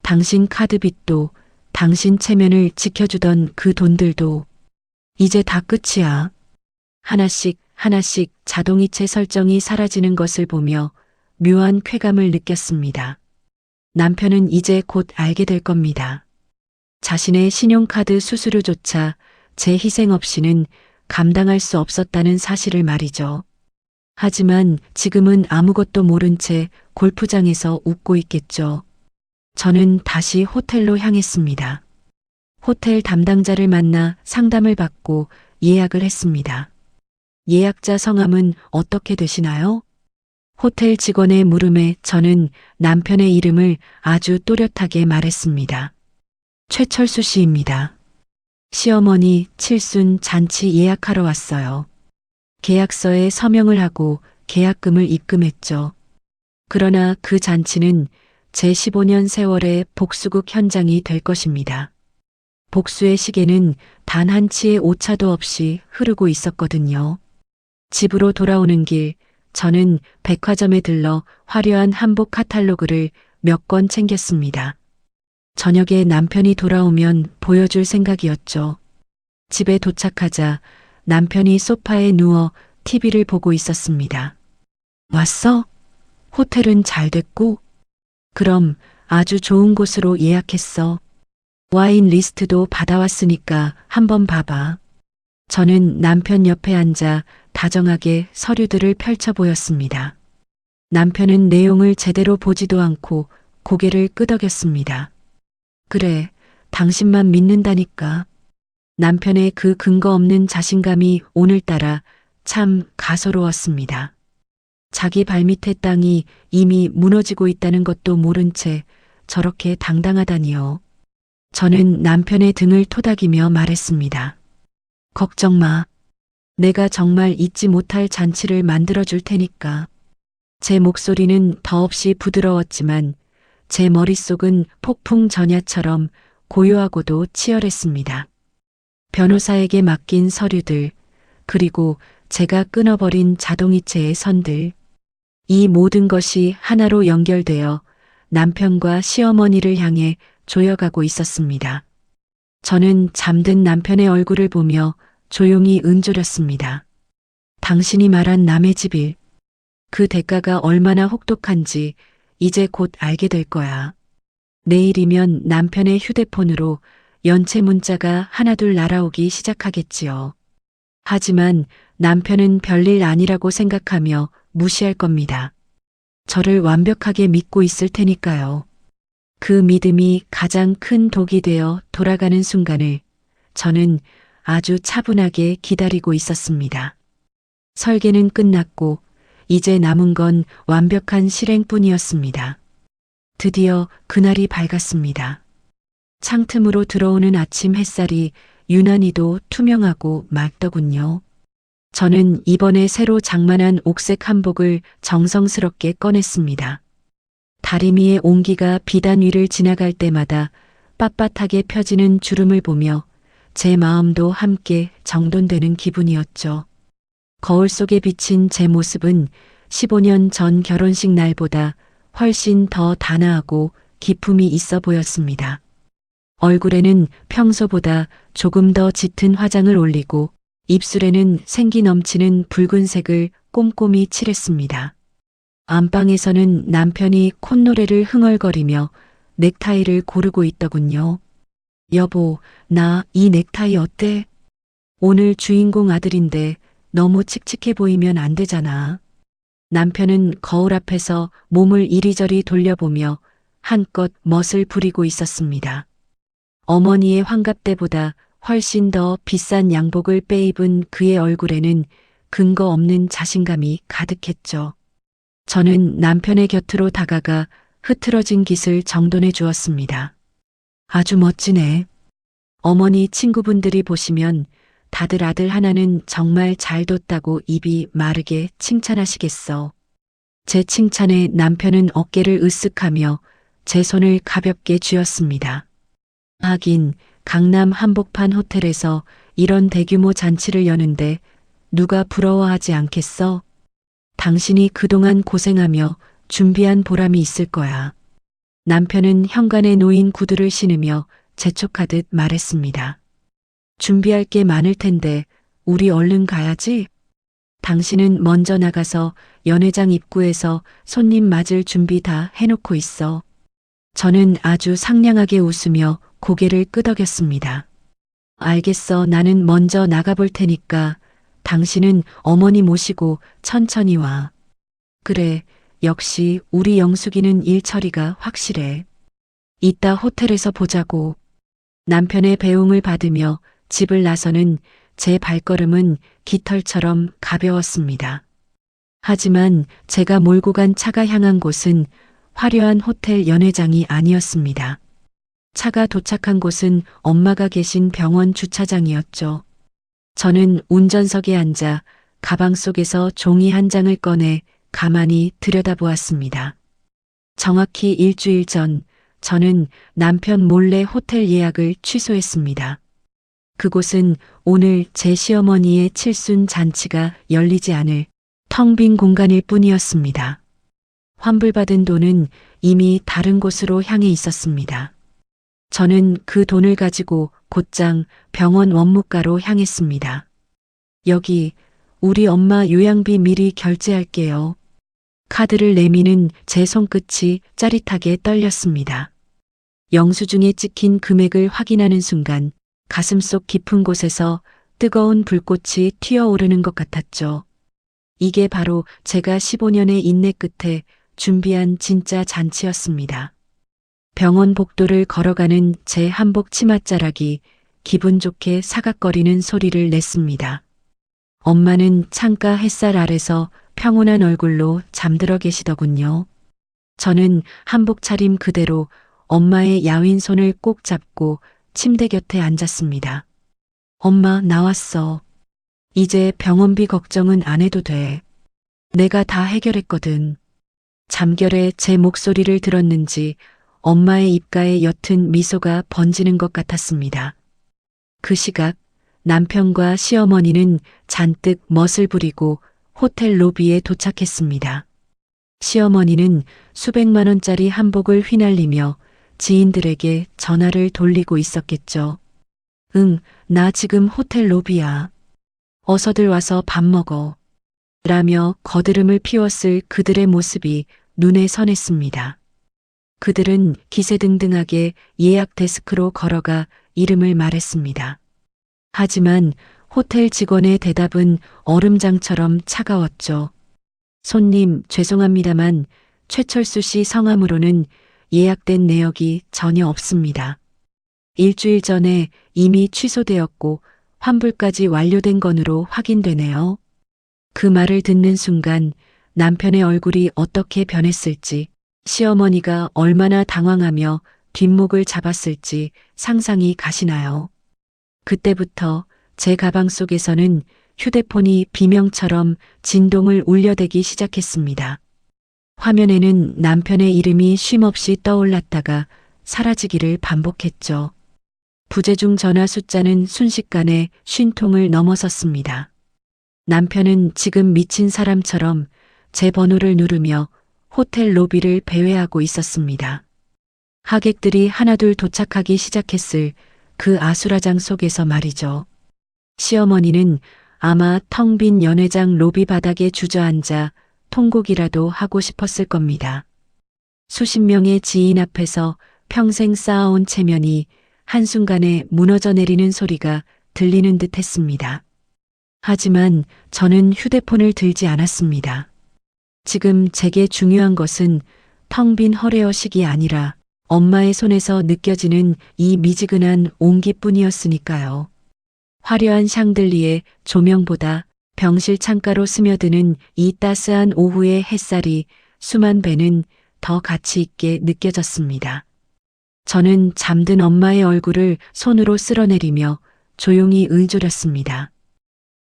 당신 카드 빚도 당신 체면을 지켜주던 그 돈들도 이제 다 끝이야. 하나씩 하나씩 자동이체 설정이 사라지는 것을 보며 묘한 쾌감을 느꼈습니다. 남편은 이제 곧 알게 될 겁니다. 자신의 신용카드 수수료조차 제 희생 없이는 감당할 수 없었다는 사실을 말이죠. 하지만 지금은 아무것도 모른 채 골프장에서 웃고 있겠죠. 저는 다시 호텔로 향했습니다. 호텔 담당자를 만나 상담을 받고 예약을 했습니다. 예약자 성함은 어떻게 되시나요? 호텔 직원의 물음에 저는 남편의 이름을 아주 또렷하게 말했습니다. 최철수 씨입니다. 시어머니 칠순 잔치 예약하러 왔어요. 계약서에 서명을 하고 계약금을 입금했죠. 그러나 그 잔치는 제 15년 세월의 복수극 현장이 될 것입니다. 복수의 시계는 단 한 치의 오차도 없이 흐르고 있었거든요. 집으로 돌아오는 길, 저는 백화점에 들러 화려한 한복 카탈로그를 몇 권 챙겼습니다. 저녁에 남편이 돌아오면 보여줄 생각이었죠. 집에 도착하자 남편이 소파에 누워 TV를 보고 있었습니다. 왔어? 호텔은 잘 됐고? 그럼 아주 좋은 곳으로 예약했어. 와인 리스트도 받아왔으니까 한번 봐봐. 저는 남편 옆에 앉아 다정하게 서류들을 펼쳐 보였습니다. 남편은 내용을 제대로 보지도 않고 고개를 끄덕였습니다. 그래, 당신만 믿는다니까. 남편의 그 근거 없는 자신감이 오늘따라 참 가소로웠습니다. 자기 발밑의 땅이 이미 무너지고 있다는 것도 모른 채 저렇게 당당하다니요. 저는 남편의 등을 토닥이며 말했습니다. 걱정 마. 내가 정말 잊지 못할 잔치를 만들어줄 테니까. 제 목소리는 더없이 부드러웠지만 제 머릿속은 폭풍 전야처럼 고요하고도 치열했습니다. 변호사에게 맡긴 서류들, 그리고 제가 끊어버린 자동이체의 선들. 이 모든 것이 하나로 연결되어 남편과 시어머니를 향해 조여가고 있었습니다. 저는 잠든 남편의 얼굴을 보며 조용히 은조렸습니다. 당신이 말한 남의 집 일, 그 대가가 얼마나 혹독한지 이제 곧 알게 될 거야. 내일이면 남편의 휴대폰으로 연체 문자가 하나둘 날아오기 시작하겠지요. 하지만 남편은 별일 아니라고 생각하며 무시할 겁니다. 저를 완벽하게 믿고 있을 테니까요. 그 믿음이 가장 큰 독이 되어 돌아가는 순간을 저는 아주 차분하게 기다리고 있었습니다. 설계는 끝났고 이제 남은 건 완벽한 실행뿐이었습니다. 드디어 그날이 밝았습니다. 창틈으로 들어오는 아침 햇살이 유난히도 투명하고 맑더군요. 저는 이번에 새로 장만한 옥색 한복을 정성스럽게 꺼냈습니다. 다리미의 온기가 비단 위를 지나갈 때마다 빳빳하게 펴지는 주름을 보며 제 마음도 함께 정돈되는 기분이었죠. 거울 속에 비친 제 모습은 15년 전 결혼식 날보다 훨씬 더 단아하고 기품이 있어 보였습니다. 얼굴에는 평소보다 조금 더 짙은 화장을 올리고 입술에는 생기 넘치는 붉은색을 꼼꼼히 칠했습니다. 안방에서는 남편이 콧노래를 흥얼거리며 넥타이를 고르고 있더군요. 여보, 나 이 넥타이 어때? 오늘 주인공 아들인데 너무 칙칙해 보이면 안 되잖아. 남편은 거울 앞에서 몸을 이리저리 돌려보며 한껏 멋을 부리고 있었습니다. 어머니의 환갑 때보다 훨씬 더 비싼 양복을 빼입은 그의 얼굴에는 근거 없는 자신감이 가득했죠. 저는 남편의 곁으로 다가가 흐트러진 깃을 정돈해 주었습니다. 아주 멋지네. 어머니 친구분들이 보시면 다들 아들 하나는 정말 잘 뒀다고 입이 마르게 칭찬하시겠어. 제 칭찬에 남편은 어깨를 으쓱하며 제 손을 가볍게 쥐었습니다. 하긴 강남 한복판 호텔에서 이런 대규모 잔치를 여는데 누가 부러워하지 않겠어? 당신이 그동안 고생하며 준비한 보람이 있을 거야. 남편은 현관에 놓인 구두를 신으며 재촉하듯 말했습니다. 준비할 게 많을 텐데 우리 얼른 가야지. 당신은 먼저 나가서 연회장 입구에서 손님 맞을 준비 다 해놓고 있어. 저는 아주 상냥하게 웃으며 고개를 끄덕였습니다. 알겠어. 나는 먼저 나가볼 테니까 당신은 어머니 모시고 천천히 와. 그래, 역시 우리 영숙이는 일 처리가 확실해. 이따 호텔에서 보자고. 남편의 배웅을 받으며 집을 나서는 제 발걸음은 깃털처럼 가벼웠습니다. 하지만 제가 몰고 간 차가 향한 곳은 화려한 호텔 연회장이 아니었습니다. 차가 도착한 곳은 엄마가 계신 병원 주차장이었죠. 저는 운전석에 앉아 가방 속에서 종이 한 장을 꺼내 가만히 들여다보았습니다. 정확히 일주일 전 저는 남편 몰래 호텔 예약을 취소했습니다. 그곳은 오늘 제 시어머니의 칠순 잔치가 열리지 않을 텅 빈 공간일 뿐이었습니다. 환불받은 돈은 이미 다른 곳으로 향해 있었습니다. 저는 그 돈을 가지고 곧장 병원 원무과로 향했습니다. 여기 우리 엄마 요양비 미리 결제할게요. 카드를 내미는 제 손끝이 짜릿하게 떨렸습니다. 영수증에 찍힌 금액을 확인하는 순간 가슴속 깊은 곳에서 뜨거운 불꽃이 튀어오르는 것 같았죠. 이게 바로 제가 15년의 인내 끝에 준비한 진짜 잔치였습니다. 병원 복도를 걸어가는 제 한복 치맛자락이 기분 좋게 사각거리는 소리를 냈습니다. 엄마는 창가 햇살 아래서 평온한 얼굴로 잠들어 계시더군요. 저는 한복 차림 그대로 엄마의 야윈 손을 꼭 잡고 침대 곁에 앉았습니다. 엄마, 나왔어. 이제 병원비 걱정은 안 해도 돼. 내가 다 해결했거든. 잠결에 제 목소리를 들었는지 엄마의 입가에 옅은 미소가 번지는 것 같았습니다. 그 시각 남편과 시어머니는 잔뜩 멋을 부리고 호텔 로비에 도착했습니다. 시어머니는 수백만 원짜리 한복을 휘날리며 지인들에게 전화를 돌리고 있었겠죠. 응, 나 지금 호텔 로비야. 어서들 와서 밥 먹어. 라며 거드름을 피웠을 그들의 모습이 눈에 선했습니다. 그들은 기세등등하게 예약 데스크로 걸어가 이름을 말했습니다. 하지만 호텔 직원의 대답은 얼음장처럼 차가웠죠. 손님, 죄송합니다만 최철수 씨 성함으로는 예약된 내역이 전혀 없습니다. 일주일 전에 이미 취소되었고 환불까지 완료된 건으로 확인되네요. 그 말을 듣는 순간 남편의 얼굴이 어떻게 변했을지, 시어머니가 얼마나 당황하며 뒷목을 잡았을지 상상이 가시나요? 그때부터 제 가방 속에서는 휴대폰이 비명처럼 진동을 울려대기 시작했습니다. 화면에는 남편의 이름이 쉼없이 떠올랐다가 사라지기를 반복했죠. 부재중 전화 숫자는 순식간에 50통을 넘어섰습니다. 남편은 지금 미친 사람처럼 제 번호를 누르며 호텔 로비를 배회하고 있었습니다. 하객들이 하나둘 도착하기 시작했을 그 아수라장 속에서 말이죠. 시어머니는 아마 텅 빈 연회장 로비 바닥에 주저앉아 통곡이라도 하고 싶었을 겁니다. 수십 명의 지인 앞에서 평생 쌓아온 체면이 한순간에 무너져 내리는 소리가 들리는 듯 했습니다. 하지만 저는 휴대폰을 들지 않았습니다. 지금 제게 중요한 것은 텅 빈 허례허식이 아니라 엄마의 손에서 느껴지는 이 미지근한 온기뿐이었으니까요. 화려한 샹들리에 조명보다 병실 창가로 스며드는 이 따스한 오후의 햇살이 수만 배는 더 가치 있게 느껴졌습니다. 저는 잠든 엄마의 얼굴을 손으로 쓸어내리며 조용히 의졸였습니다.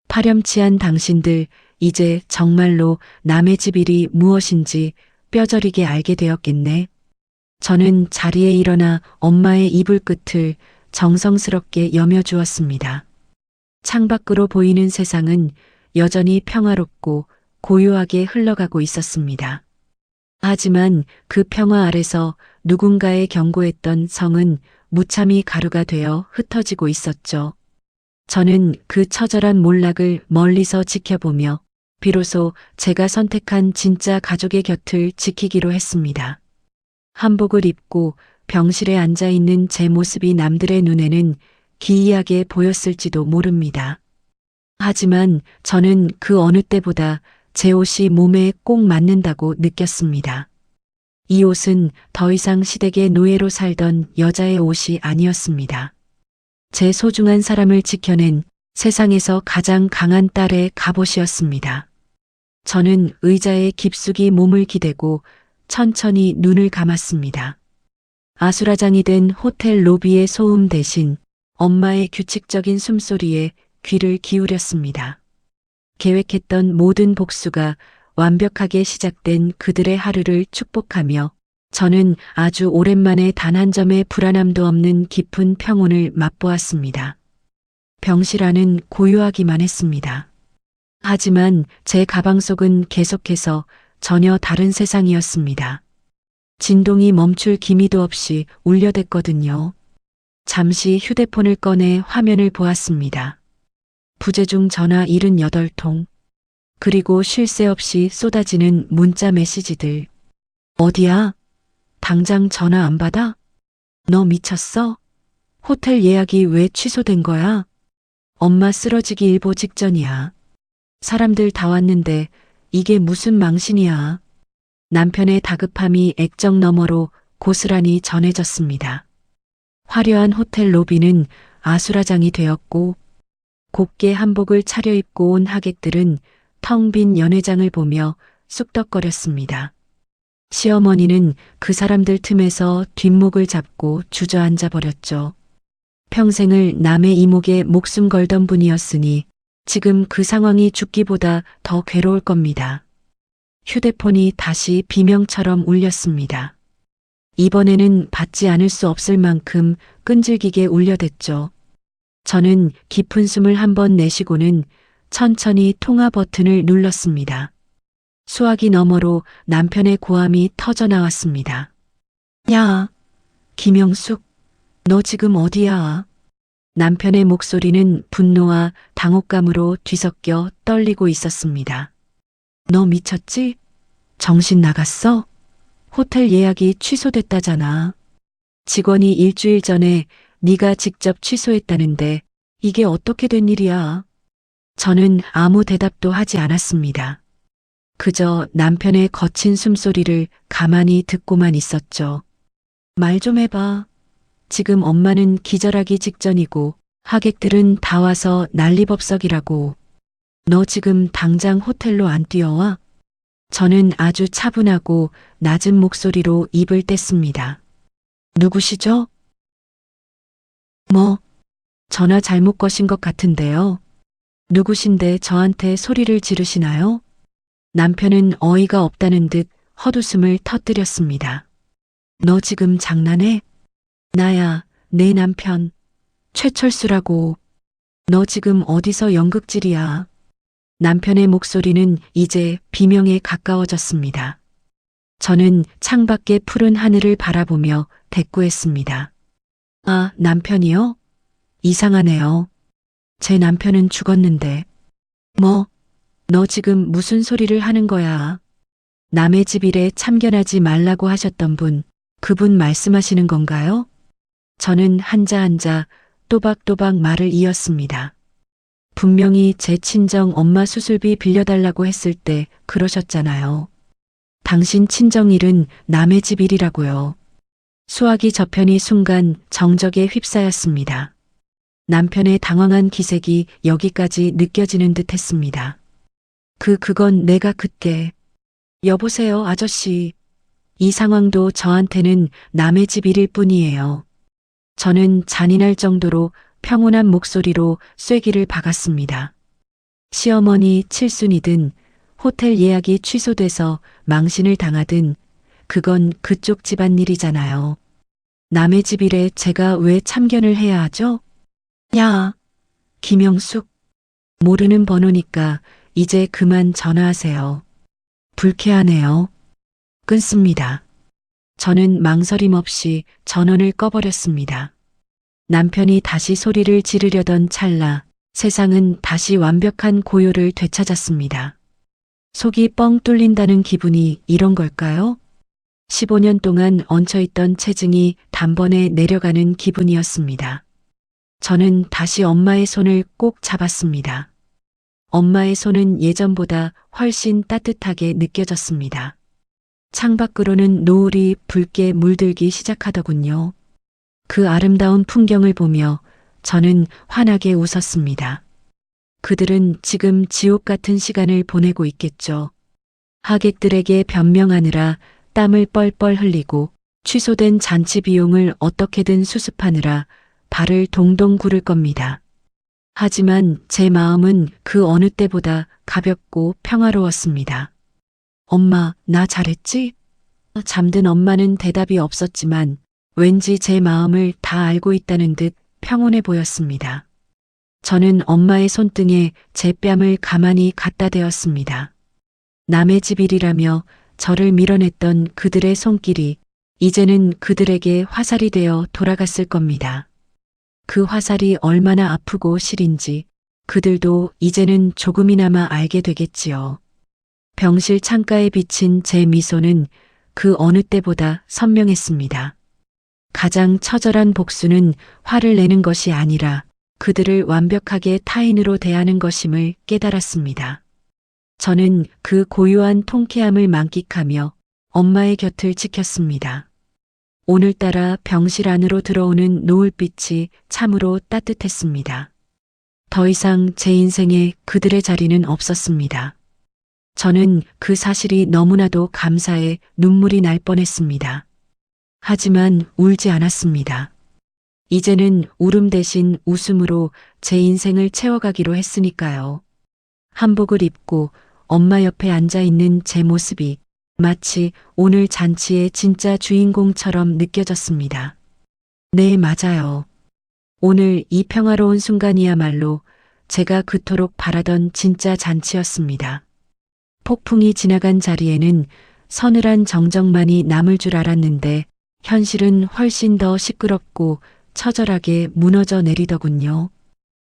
파렴치한 당신들, 이제 정말로 남의 집 일이 무엇인지 뼈저리게 알게 되었겠네. 저는 자리에 일어나 엄마의 이불 끝을 정성스럽게 여며주었습니다. 창밖으로 보이는 세상은 여전히 평화롭고 고요하게 흘러가고 있었습니다. 하지만 그 평화 아래서 누군가의 경고했던 성은 무참히 가루가 되어 흩어지고 있었죠. 저는 그 처절한 몰락을 멀리서 지켜보며 비로소 제가 선택한 진짜 가족의 곁을 지키기로 했습니다. 한복을 입고 병실에 앉아 있는 제 모습이 남들의 눈에는 기이하게 보였을지도 모릅니다. 하지만 저는 그 어느 때보다 제 옷이 몸에 꼭 맞는다고 느꼈습니다. 이 옷은 더 이상 시댁의 노예로 살던 여자의 옷이 아니었습니다. 제 소중한 사람을 지켜낸 세상에서 가장 강한 딸의 갑옷이었습니다. 저는 의자에 깊숙이 몸을 기대고 천천히 눈을 감았습니다. 아수라장이 된 호텔 로비의 소음 대신 엄마의 규칙적인 숨소리에 귀를 기울였습니다. 계획했던 모든 복수가 완벽하게 시작된 그들의 하루를 축복하며 저는 아주 오랜만에 단 한 점의 불안함도 없는 깊은 평온을 맛보았습니다. 병실 안은 고요하기만 했습니다. 하지만 제 가방 속은 계속해서 전혀 다른 세상이었습니다. 진동이 멈출 기미도 없이 울려댔거든요. 잠시 휴대폰을 꺼내 화면을 보았습니다. 부재중 전화 78통, 그리고 쉴 새 없이 쏟아지는 문자 메시지들. 어디야? 당장 전화 안 받아? 너 미쳤어? 호텔 예약이 왜 취소된 거야? 엄마 쓰러지기 일보 직전이야. 사람들 다 왔는데 이게 무슨 망신이야. 남편의 다급함이 액정 너머로 고스란히 전해졌습니다. 화려한 호텔 로비는 아수라장이 되었고 곱게 한복을 차려입고 온 하객들은 텅 빈 연회장을 보며 쑥덕거렸습니다. 시어머니는 그 사람들 틈에서 뒷목을 잡고 주저앉아 버렸죠. 평생을 남의 이목에 목숨 걸던 분이었으니 지금 그 상황이 죽기보다 더 괴로울 겁니다. 휴대폰이 다시 비명처럼 울렸습니다. 이번에는 받지 않을 수 없을 만큼 끈질기게 울려댔죠. 저는 깊은 숨을 한번 내쉬고는 천천히 통화 버튼을 눌렀습니다. 수화기 너머로 남편의 고함이 터져 나왔습니다. 야, 김영숙, 너 지금 어디야? 남편의 목소리는 분노와 당혹감으로 뒤섞여 떨리고 있었습니다. 너 미쳤지? 정신 나갔어? 호텔 예약이 취소됐다잖아. 직원이 일주일 전에 네가 직접 취소했다는데 이게 어떻게 된 일이야? 저는 아무 대답도 하지 않았습니다. 그저 남편의 거친 숨소리를 가만히 듣고만 있었죠. 말 좀 해봐. 지금 엄마는 기절하기 직전이고 하객들은 다 와서 난리법석이라고. 너 지금 당장 호텔로 안 뛰어와? 저는 아주 차분하고 낮은 목소리로 입을 뗐습니다. 누구시죠? 뭐, 전화 잘못 거신 것 같은데요. 누구신데 저한테 소리를 지르시나요? 남편은 어이가 없다는 듯 헛웃음을 터뜨렸습니다. 너 지금 장난해? 나야, 내 남편. 최철수라고. 너 지금 어디서 연극질이야? 남편의 목소리는 이제 비명에 가까워졌습니다. 저는 창밖의 푸른 하늘을 바라보며 대꾸했습니다. 아, 남편이요? 이상하네요. 제 남편은 죽었는데. 뭐? 너 지금 무슨 소리를 하는 거야? 남의 집 일에 참견하지 말라고 하셨던 분, 그분 말씀하시는 건가요? 저는 한자 또박또박 말을 이었습니다. 분명히 제 친정 엄마 수술비 빌려달라고 했을 때 그러셨잖아요. 당신 친정일은 남의 집 일이라고요. 수화기 저편이 순간 정적에 휩싸였습니다. 남편의 당황한 기색이 여기까지 느껴지는 듯 했습니다. 그건 내가 그때. 여보세요, 아저씨. 이 상황도 저한테는 남의 집 일일 뿐이에요. 저는 잔인할 정도로 평온한 목소리로 쐐기를 박았습니다. 시어머니 칠순이든 호텔 예약이 취소돼서 망신을 당하든 그건 그쪽 집안일이잖아요. 남의 집 일에 제가 왜 참견을 해야 하죠? 야, 김영숙. 모르는 번호니까 이제 그만 전화하세요. 불쾌하네요. 끊습니다. 저는 망설임 없이 전원을 꺼버렸습니다. 남편이 다시 소리를 지르려던 찰나 세상은 다시 완벽한 고요를 되찾았습니다. 속이 뻥 뚫린다는 기분이 이런 걸까요? 15년 동안 얹혀있던 체증이 단번에 내려가는 기분이었습니다. 저는 다시 엄마의 손을 꼭 잡았습니다. 엄마의 손은 예전보다 훨씬 따뜻하게 느껴졌습니다. 창밖으로는 노을이 붉게 물들기 시작하더군요. 그 아름다운 풍경을 보며 저는 환하게 웃었습니다. 그들은 지금 지옥 같은 시간을 보내고 있겠죠. 하객들에게 변명하느라 땀을 뻘뻘 흘리고 취소된 잔치 비용을 어떻게든 수습하느라 발을 동동 구를 겁니다. 하지만 제 마음은 그 어느 때보다 가볍고 평화로웠습니다. 엄마, 나 잘했지? 잠든 엄마는 대답이 없었지만 왠지 제 마음을 다 알고 있다는 듯 평온해 보였습니다. 저는 엄마의 손등에 제 뺨을 가만히 갖다 대었습니다. 남의 집 일이라며 저를 밀어냈던 그들의 손길이 이제는 그들에게 화살이 되어 돌아갔을 겁니다. 그 화살이 얼마나 아프고 시린지 그들도 이제는 조금이나마 알게 되겠지요. 병실 창가에 비친 제 미소는 그 어느 때보다 선명했습니다. 가장 처절한 복수는 화를 내는 것이 아니라 그들을 완벽하게 타인으로 대하는 것임을 깨달았습니다. 저는 그 고요한 통쾌함을 만끽하며 엄마의 곁을 지켰습니다. 오늘따라 병실 안으로 들어오는 노을빛이 참으로 따뜻했습니다. 더 이상 제 인생에 그들의 자리는 없었습니다. 저는 그 사실이 너무나도 감사해 눈물이 날 뻔했습니다. 하지만 울지 않았습니다. 이제는 울음 대신 웃음으로 제 인생을 채워가기로 했으니까요. 한복을 입고 엄마 옆에 앉아 있는 제 모습이 마치 오늘 잔치의 진짜 주인공처럼 느껴졌습니다. 네, 맞아요. 오늘 이 평화로운 순간이야말로 제가 그토록 바라던 진짜 잔치였습니다. 폭풍이 지나간 자리에는 서늘한 정적만이 남을 줄 알았는데 현실은 훨씬 더 시끄럽고 처절하게 무너져 내리더군요.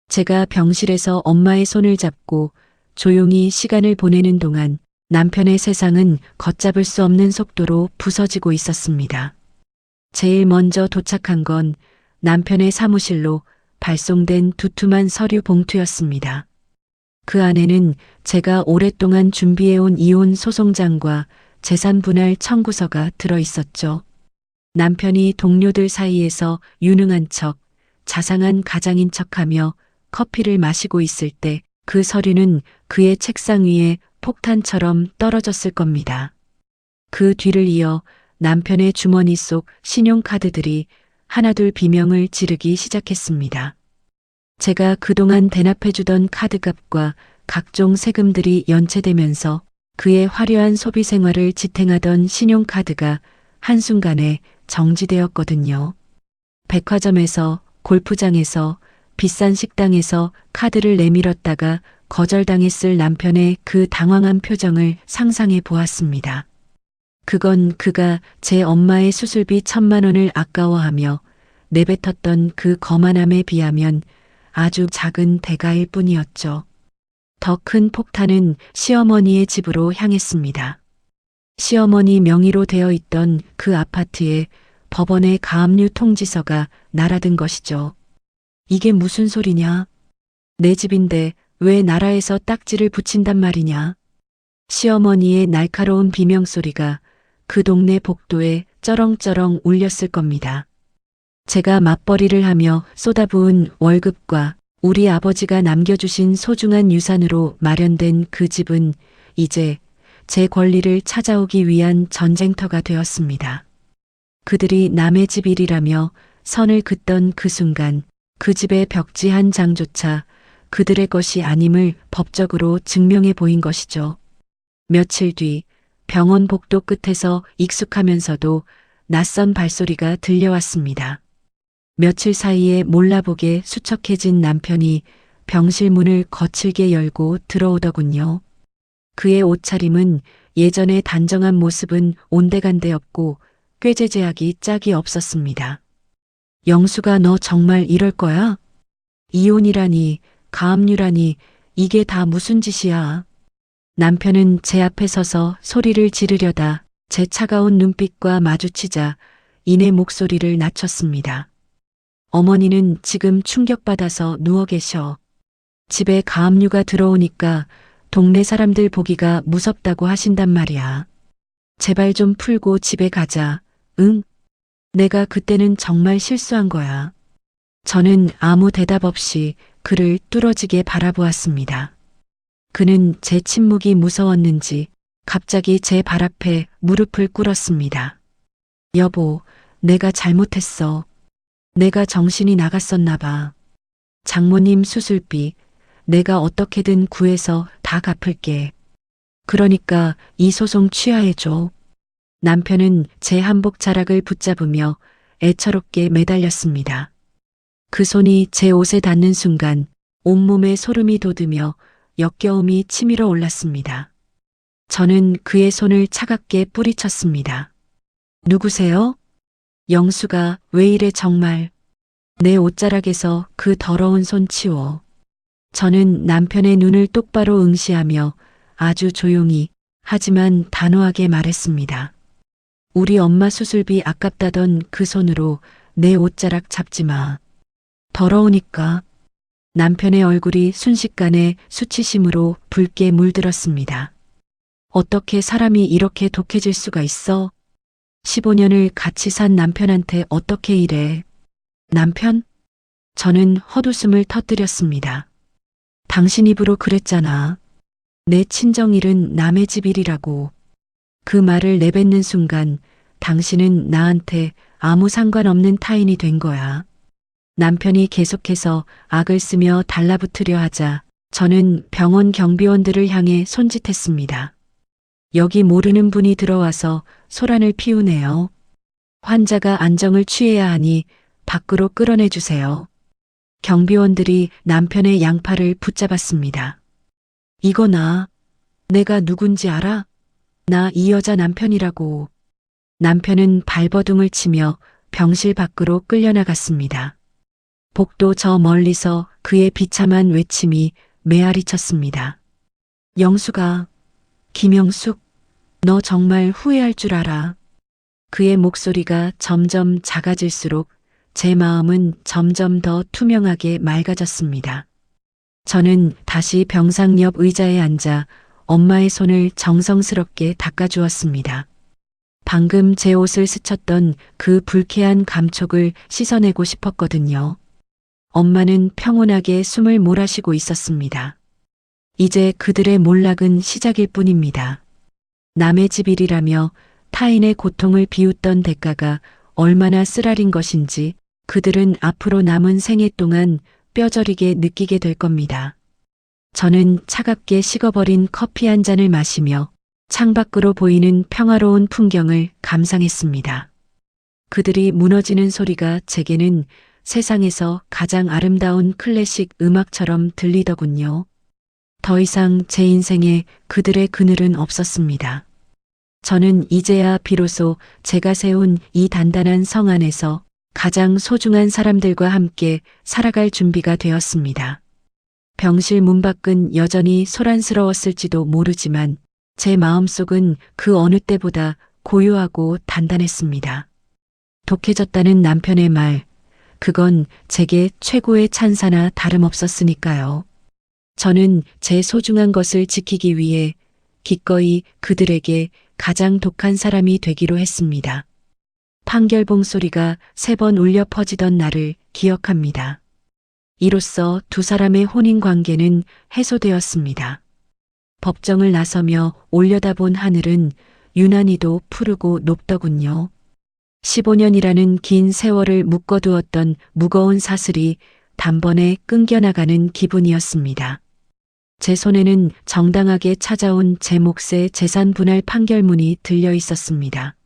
제가 병실에서 엄마의 손을 잡고 조용히 시간을 보내는 동안 남편의 세상은 걷잡을 수 없는 속도로 부서지고 있었습니다. 제일 먼저 도착한 건 남편의 사무실로 발송된 두툼한 서류 봉투였습니다. 그 안에는 제가 오랫동안 준비해온 이혼 소송장과 재산 분할 청구서가 들어 있었죠. 남편이 동료들 사이에서 유능한 척, 자상한 가장인 척하며 커피를 마시고 있을 때 그 서류는 그의 책상 위에 폭탄처럼 떨어졌을 겁니다. 그 뒤를 이어 남편의 주머니 속 신용카드들이 하나둘 비명을 지르기 시작했습니다. 제가 그동안 대납해주던 카드값과 각종 세금들이 연체되면서 그의 화려한 소비 생활을 지탱하던 신용카드가 한순간에 정지되었거든요. 백화점에서, 골프장에서, 비싼 식당에서 카드를 내밀었다가 거절당했을 남편의 그 당황한 표정을 상상해 보았습니다. 그건 그가 제 엄마의 수술비 1,000만 원을 아까워하며 내뱉었던 그 거만함에 비하면 아주 작은 대가일 뿐이었죠. 더 큰 폭탄은 시어머니의 집으로 향했습니다. 시어머니 명의로 되어 있던 그 아파트에 법원의 가압류 통지서가 날아든 것이죠. 이게 무슨 소리냐? 내 집인데 왜 나라에서 딱지를 붙인단 말이냐? 시어머니의 날카로운 비명소리가 그 동네 복도에 쩌렁쩌렁 울렸을 겁니다. 제가 맞벌이를 하며 쏟아부은 월급과 우리 아버지가 남겨주신 소중한 유산으로 마련된 그 집은 이제 제 권리를 찾아오기 위한 전쟁터가 되었습니다. 그들이 남의 집일이라며 선을 긋던 그 순간 그 집의 벽지 한 장조차 그들의 것이 아님을 법적으로 증명해 보인 것이죠. 며칠 뒤 병원 복도 끝에서 익숙하면서도 낯선 발소리가 들려왔습니다. 며칠 사이에 몰라보게 수척해진 남편이 병실 문을 거칠게 열고 들어오더군요. 그의 옷차림은 예전의 단정한 모습은 온데간데 없고 꾀죄죄하기 짝이 없었습니다. 영수가 너 정말 이럴 거야? 이혼이라니, 가압류라니, 이게 다 무슨 짓이야? 남편은 제 앞에 서서 소리를 지르려다 제 차가운 눈빛과 마주치자 이내 목소리를 낮췄습니다. 어머니는 지금 충격받아서 누워 계셔. 집에 가압류가 들어오니까 동네 사람들 보기가 무섭다고 하신단 말이야. 제발 좀 풀고 집에 가자. 응? 내가 그때는 정말 실수한 거야. 저는 아무 대답 없이 그를 뚫어지게 바라보았습니다. 그는 제 침묵이 무서웠는지 갑자기 제 발 앞에 무릎을 꿇었습니다. 여보, 내가 잘못했어. 내가 정신이 나갔었나 봐. 장모님 수술비 내가 어떻게든 구해서 다 갚을게. 그러니까 이 소송 취하해줘. 남편은 제 한복 자락을 붙잡으며 애처롭게 매달렸습니다. 그 손이 제 옷에 닿는 순간 온몸에 소름이 돋으며 역겨움이 치밀어 올랐습니다. 저는 그의 손을 차갑게 뿌리쳤습니다. 누구세요? 영수가 왜 이래 정말. 내 옷자락에서 그 더러운 손 치워. 저는 남편의 눈을 똑바로 응시하며 아주 조용히 하지만 단호하게 말했습니다. 우리 엄마 수술비 아깝다던 그 손으로 내 옷자락 잡지 마. 더러우니까. 남편의 얼굴이 순식간에 수치심으로 붉게 물들었습니다. 어떻게 사람이 이렇게 독해질 수가 있어? 15년을 같이 산 남편한테 어떻게 이래? 남편? 저는 헛웃음을 터뜨렸습니다. 당신 입으로 그랬잖아. 내 친정일은 남의 집 일이라고. 그 말을 내뱉는 순간 당신은 나한테 아무 상관없는 타인이 된 거야. 남편이 계속해서 악을 쓰며 달라붙으려 하자 저는 병원 경비원들을 향해 손짓했습니다. 여기 모르는 분이 들어와서 소란을 피우네요. 환자가 안정을 취해야 하니 밖으로 끌어내주세요. 경비원들이 남편의 양팔을 붙잡았습니다. 이거 내가 누군지 알아? 나 이 여자 남편이라고. 남편은 발버둥을 치며 병실 밖으로 끌려나갔습니다. 복도 저 멀리서 그의 비참한 외침이 메아리 쳤습니다. 영수가, 김영숙, 너 정말 후회할 줄 알아. 그의 목소리가 점점 작아질수록 제 마음은 점점 더 투명하게 맑아졌습니다. 저는 다시 병상 옆 의자에 앉아 엄마의 손을 정성스럽게 닦아주었습니다. 방금 제 옷을 스쳤던 그 불쾌한 감촉을 씻어내고 싶었거든요. 엄마는 평온하게 숨을 몰아쉬고 있었습니다. 이제 그들의 몰락은 시작일 뿐입니다. 남의 집 일이라며 타인의 고통을 비웃던 대가가 얼마나 쓰라린 것인지 그들은 앞으로 남은 생애 동안 뼈저리게 느끼게 될 겁니다. 저는 차갑게 식어버린 커피 한 잔을 마시며 창밖으로 보이는 평화로운 풍경을 감상했습니다. 그들이 무너지는 소리가 제게는 세상에서 가장 아름다운 클래식 음악처럼 들리더군요. 더 이상 제 인생에 그들의 그늘은 없었습니다. 저는 이제야 비로소 제가 세운 이 단단한 성 안에서 가장 소중한 사람들과 함께 살아갈 준비가 되었습니다. 병실 문 밖은 여전히 소란스러웠을지도 모르지만 제 마음속은 그 어느 때보다 고요하고 단단했습니다. 독해졌다는 남편의 말, 그건 제게 최고의 찬사나 다름없었으니까요. 저는 제 소중한 것을 지키기 위해 기꺼이 그들에게 가장 독한 사람이 되기로 했습니다. 판결봉 소리가 3번 울려 퍼지던 날을 기억합니다. 이로써 두 사람의 혼인 관계는 해소되었습니다. 법정을 나서며 올려다본 하늘은 유난히도 푸르고 높더군요. 15년이라는 긴 세월을 묶어두었던 무거운 사슬이 단번에 끊겨나가는 기분이었습니다. 제 손에는 정당하게 찾아온 제 몫의 재산 분할 판결문이 들려 있었습니다.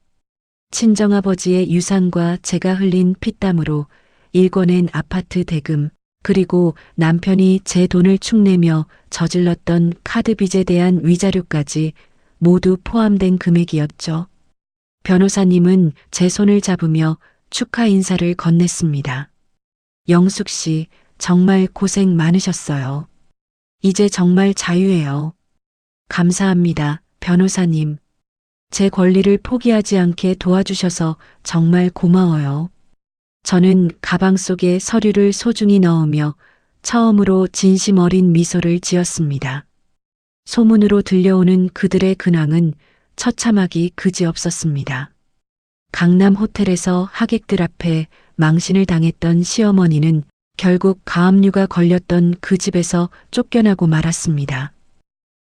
친정아버지의 유산과 제가 흘린 피땀으로 일궈낸 아파트 대금, 그리고 남편이 제 돈을 축내며 저질렀던 카드 빚에 대한 위자료까지 모두 포함된 금액이었죠. 변호사님은 제 손을 잡으며 축하 인사를 건넸습니다. 영숙 씨, 정말 고생 많으셨어요. 이제 정말 자유예요. 감사합니다, 변호사님. 제 권리를 포기하지 않게 도와주셔서 정말 고마워요. 저는 가방 속에 서류를 소중히 넣으며 처음으로 진심 어린 미소를 지었습니다. 소문으로 들려오는 그들의 근황은 처참하기 그지없었습니다. 강남 호텔에서 하객들 앞에 망신을 당했던 시어머니는 결국 가압류가 걸렸던 그 집에서 쫓겨나고 말았습니다.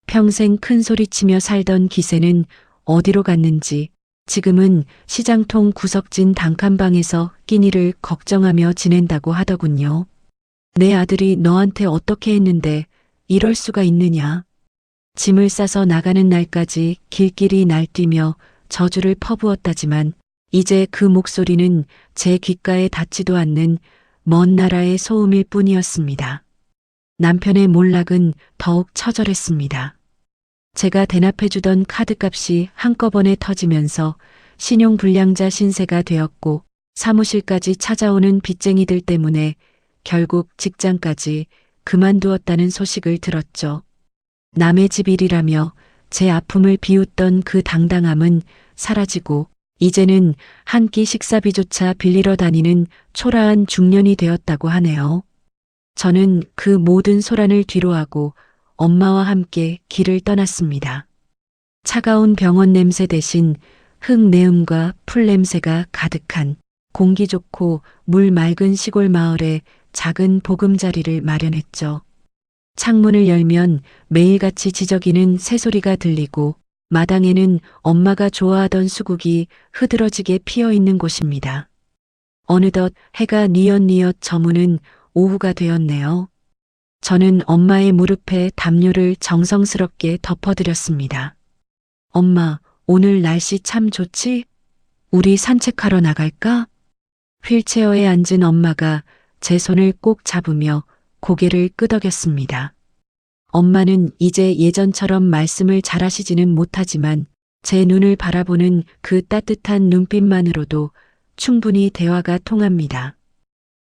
평생 큰 소리치며 살던 기세는 어디로 갔는지 지금은 시장통 구석진 단칸방에서 끼니를 걱정하며 지낸다고 하더군요. 내 아들이 너한테 어떻게 했는데 이럴 수가 있느냐. 짐을 싸서 나가는 날까지 길길이 날뛰며 저주를 퍼부었다지만 이제 그 목소리는 제 귓가에 닿지도 않는 먼 나라의 소음일 뿐이었습니다. 남편의 몰락은 더욱 처절했습니다. 제가 대납해주던 카드값이 한꺼번에 터지면서 신용불량자 신세가 되었고 사무실까지 찾아오는 빚쟁이들 때문에 결국 직장까지 그만두었다는 소식을 들었죠. 남의 집 일이라며 제 아픔을 비웃던 그 당당함은 사라지고 이제는 한 끼 식사비조차 빌리러 다니는 초라한 중년이 되었다고 하네요. 저는 그 모든 소란을 뒤로하고 엄마와 함께 길을 떠났습니다. 차가운 병원 냄새 대신 흙내음과 풀 냄새가 가득한 공기 좋고 물 맑은 시골 마을에 작은 보금자리를 마련했죠. 창문을 열면 매일같이 지저귀는 새소리가 들리고 마당에는 엄마가 좋아하던 수국이 흐드러지게 피어있는 곳입니다. 어느덧 해가 뉘엿뉘엿 저무는 오후가 되었네요. 저는 엄마의 무릎에 담요를 정성스럽게 덮어드렸습니다. 엄마, 오늘 날씨 참 좋지? 우리 산책하러 나갈까? 휠체어에 앉은 엄마가 제 손을 꼭 잡으며 고개를 끄덕였습니다. 엄마는 이제 예전처럼 말씀을 잘하시지는 못하지만 제 눈을 바라보는 그 따뜻한 눈빛만으로도 충분히 대화가 통합니다.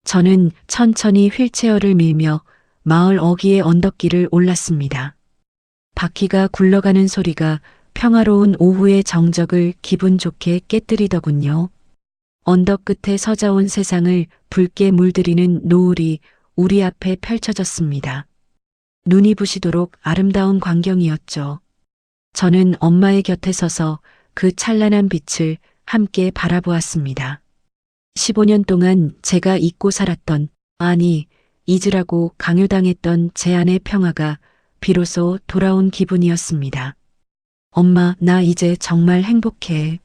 저는 천천히 휠체어를 밀며 마을 어귀의 언덕길을 올랐습니다. 바퀴가 굴러가는 소리가 평화로운 오후의 정적을 기분 좋게 깨뜨리더군요. 언덕 끝에 서자온 세상을 붉게 물들이는 노을이 우리 앞에 펼쳐졌습니다. 눈이 부시도록 아름다운 광경이었죠. 저는 엄마의 곁에 서서 그 찬란한 빛을 함께 바라보았습니다. 15년 동안 제가 잊고 살았던, 아니, 잊으라고 강요당했던 제 안의 평화가 비로소 돌아온 기분이었습니다. 엄마, 나 이제 정말 행복해.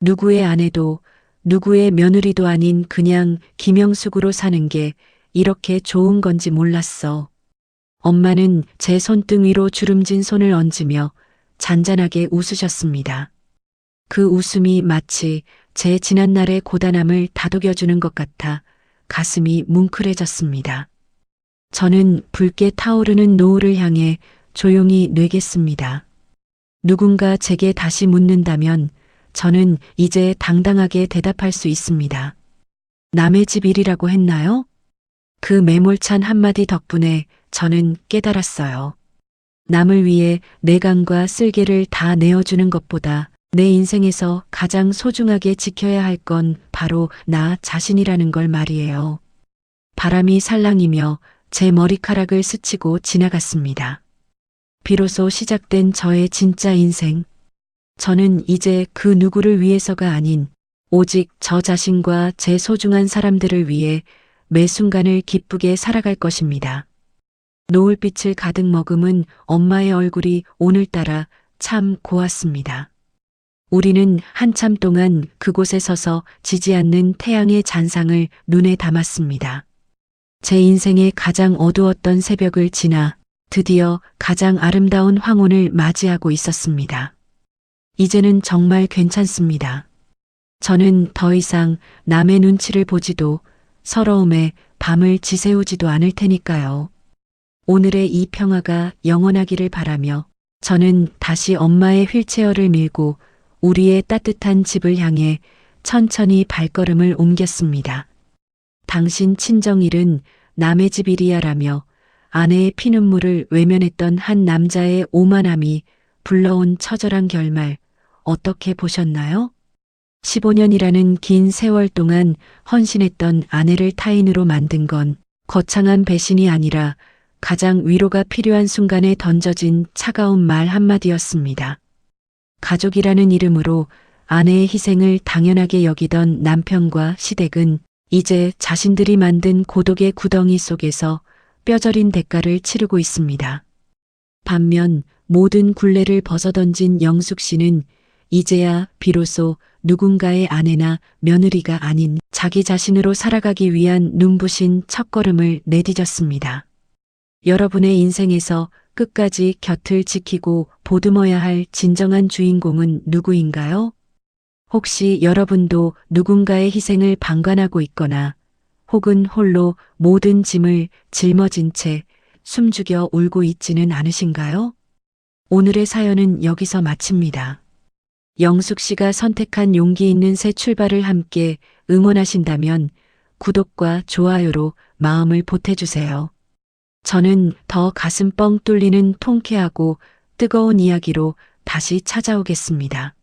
누구의 아내도 누구의 며느리도 아닌 그냥 김영숙으로 사는 게 이렇게 좋은 건지 몰랐어. 엄마는 제 손등 위로 주름진 손을 얹으며 잔잔하게 웃으셨습니다. 그 웃음이 마치 제 지난날의 고단함을 다독여주는 것 같아 가슴이 뭉클해졌습니다. 저는 붉게 타오르는 노을을 향해 조용히 뇌겠습니다. 누군가 제게 다시 묻는다면 저는 이제 당당하게 대답할 수 있습니다. 남의 집 일이라고 했나요? 그 매몰찬 한마디 덕분에 저는 깨달았어요. 남을 위해 내간과 쓸개를 다 내어주는 것보다 내 인생에서 가장 소중하게 지켜야 할 건 바로 나 자신이라는 걸 말이에요. 바람이 살랑이며 제 머리카락을 스치고 지나갔습니다. 비로소 시작된 저의 진짜 인생. 저는 이제 그 누구를 위해서가 아닌 오직 저 자신과 제 소중한 사람들을 위해 매 순간을 기쁘게 살아갈 것입니다. 노을빛을 가득 머금은 엄마의 얼굴이 오늘따라 참 고왔습니다. 우리는 한참 동안 그곳에 서서 지지 않는 태양의 잔상을 눈에 담았습니다. 제 인생의 가장 어두웠던 새벽을 지나 드디어 가장 아름다운 황혼을 맞이하고 있었습니다. 이제는 정말 괜찮습니다. 저는 더 이상 남의 눈치를 보지도 서러움에 밤을 지새우지도 않을 테니까요. 오늘의 이 평화가 영원하기를 바라며 저는 다시 엄마의 휠체어를 밀고 우리의 따뜻한 집을 향해 천천히 발걸음을 옮겼습니다. 당신 친정일은 남의 집 일이야라며 아내의 피눈물을 외면했던 한 남자의 오만함이 불러온 처절한 결말 어떻게 보셨나요? 15년이라는 긴 세월 동안 헌신했던 아내를 타인으로 만든 건 거창한 배신이 아니라 가장 위로가 필요한 순간에 던져진 차가운 말 한마디였습니다. 가족이라는 이름으로 아내의 희생을 당연하게 여기던 남편과 시댁은 이제 자신들이 만든 고독의 구덩이 속에서 뼈저린 대가를 치르고 있습니다. 반면 모든 굴레를 벗어던진 영숙 씨는 이제야 비로소 누군가의 아내나 며느리가 아닌 자기 자신으로 살아가기 위한 눈부신 첫걸음을 내디뎠습니다. 여러분의 인생에서 끝까지 곁을 지키고 보듬어야 할 진정한 주인공은 누구인가요? 혹시 여러분도 누군가의 희생을 방관하고 있거나 혹은 홀로 모든 짐을 짊어진 채 숨죽여 울고 있지는 않으신가요? 오늘의 사연은 여기서 마칩니다. 영숙 씨가 선택한 용기 있는 새 출발을 함께 응원하신다면 구독과 좋아요로 마음을 보태주세요. 저는 더 가슴 뻥 뚫리는 통쾌하고 뜨거운 이야기로 다시 찾아오겠습니다.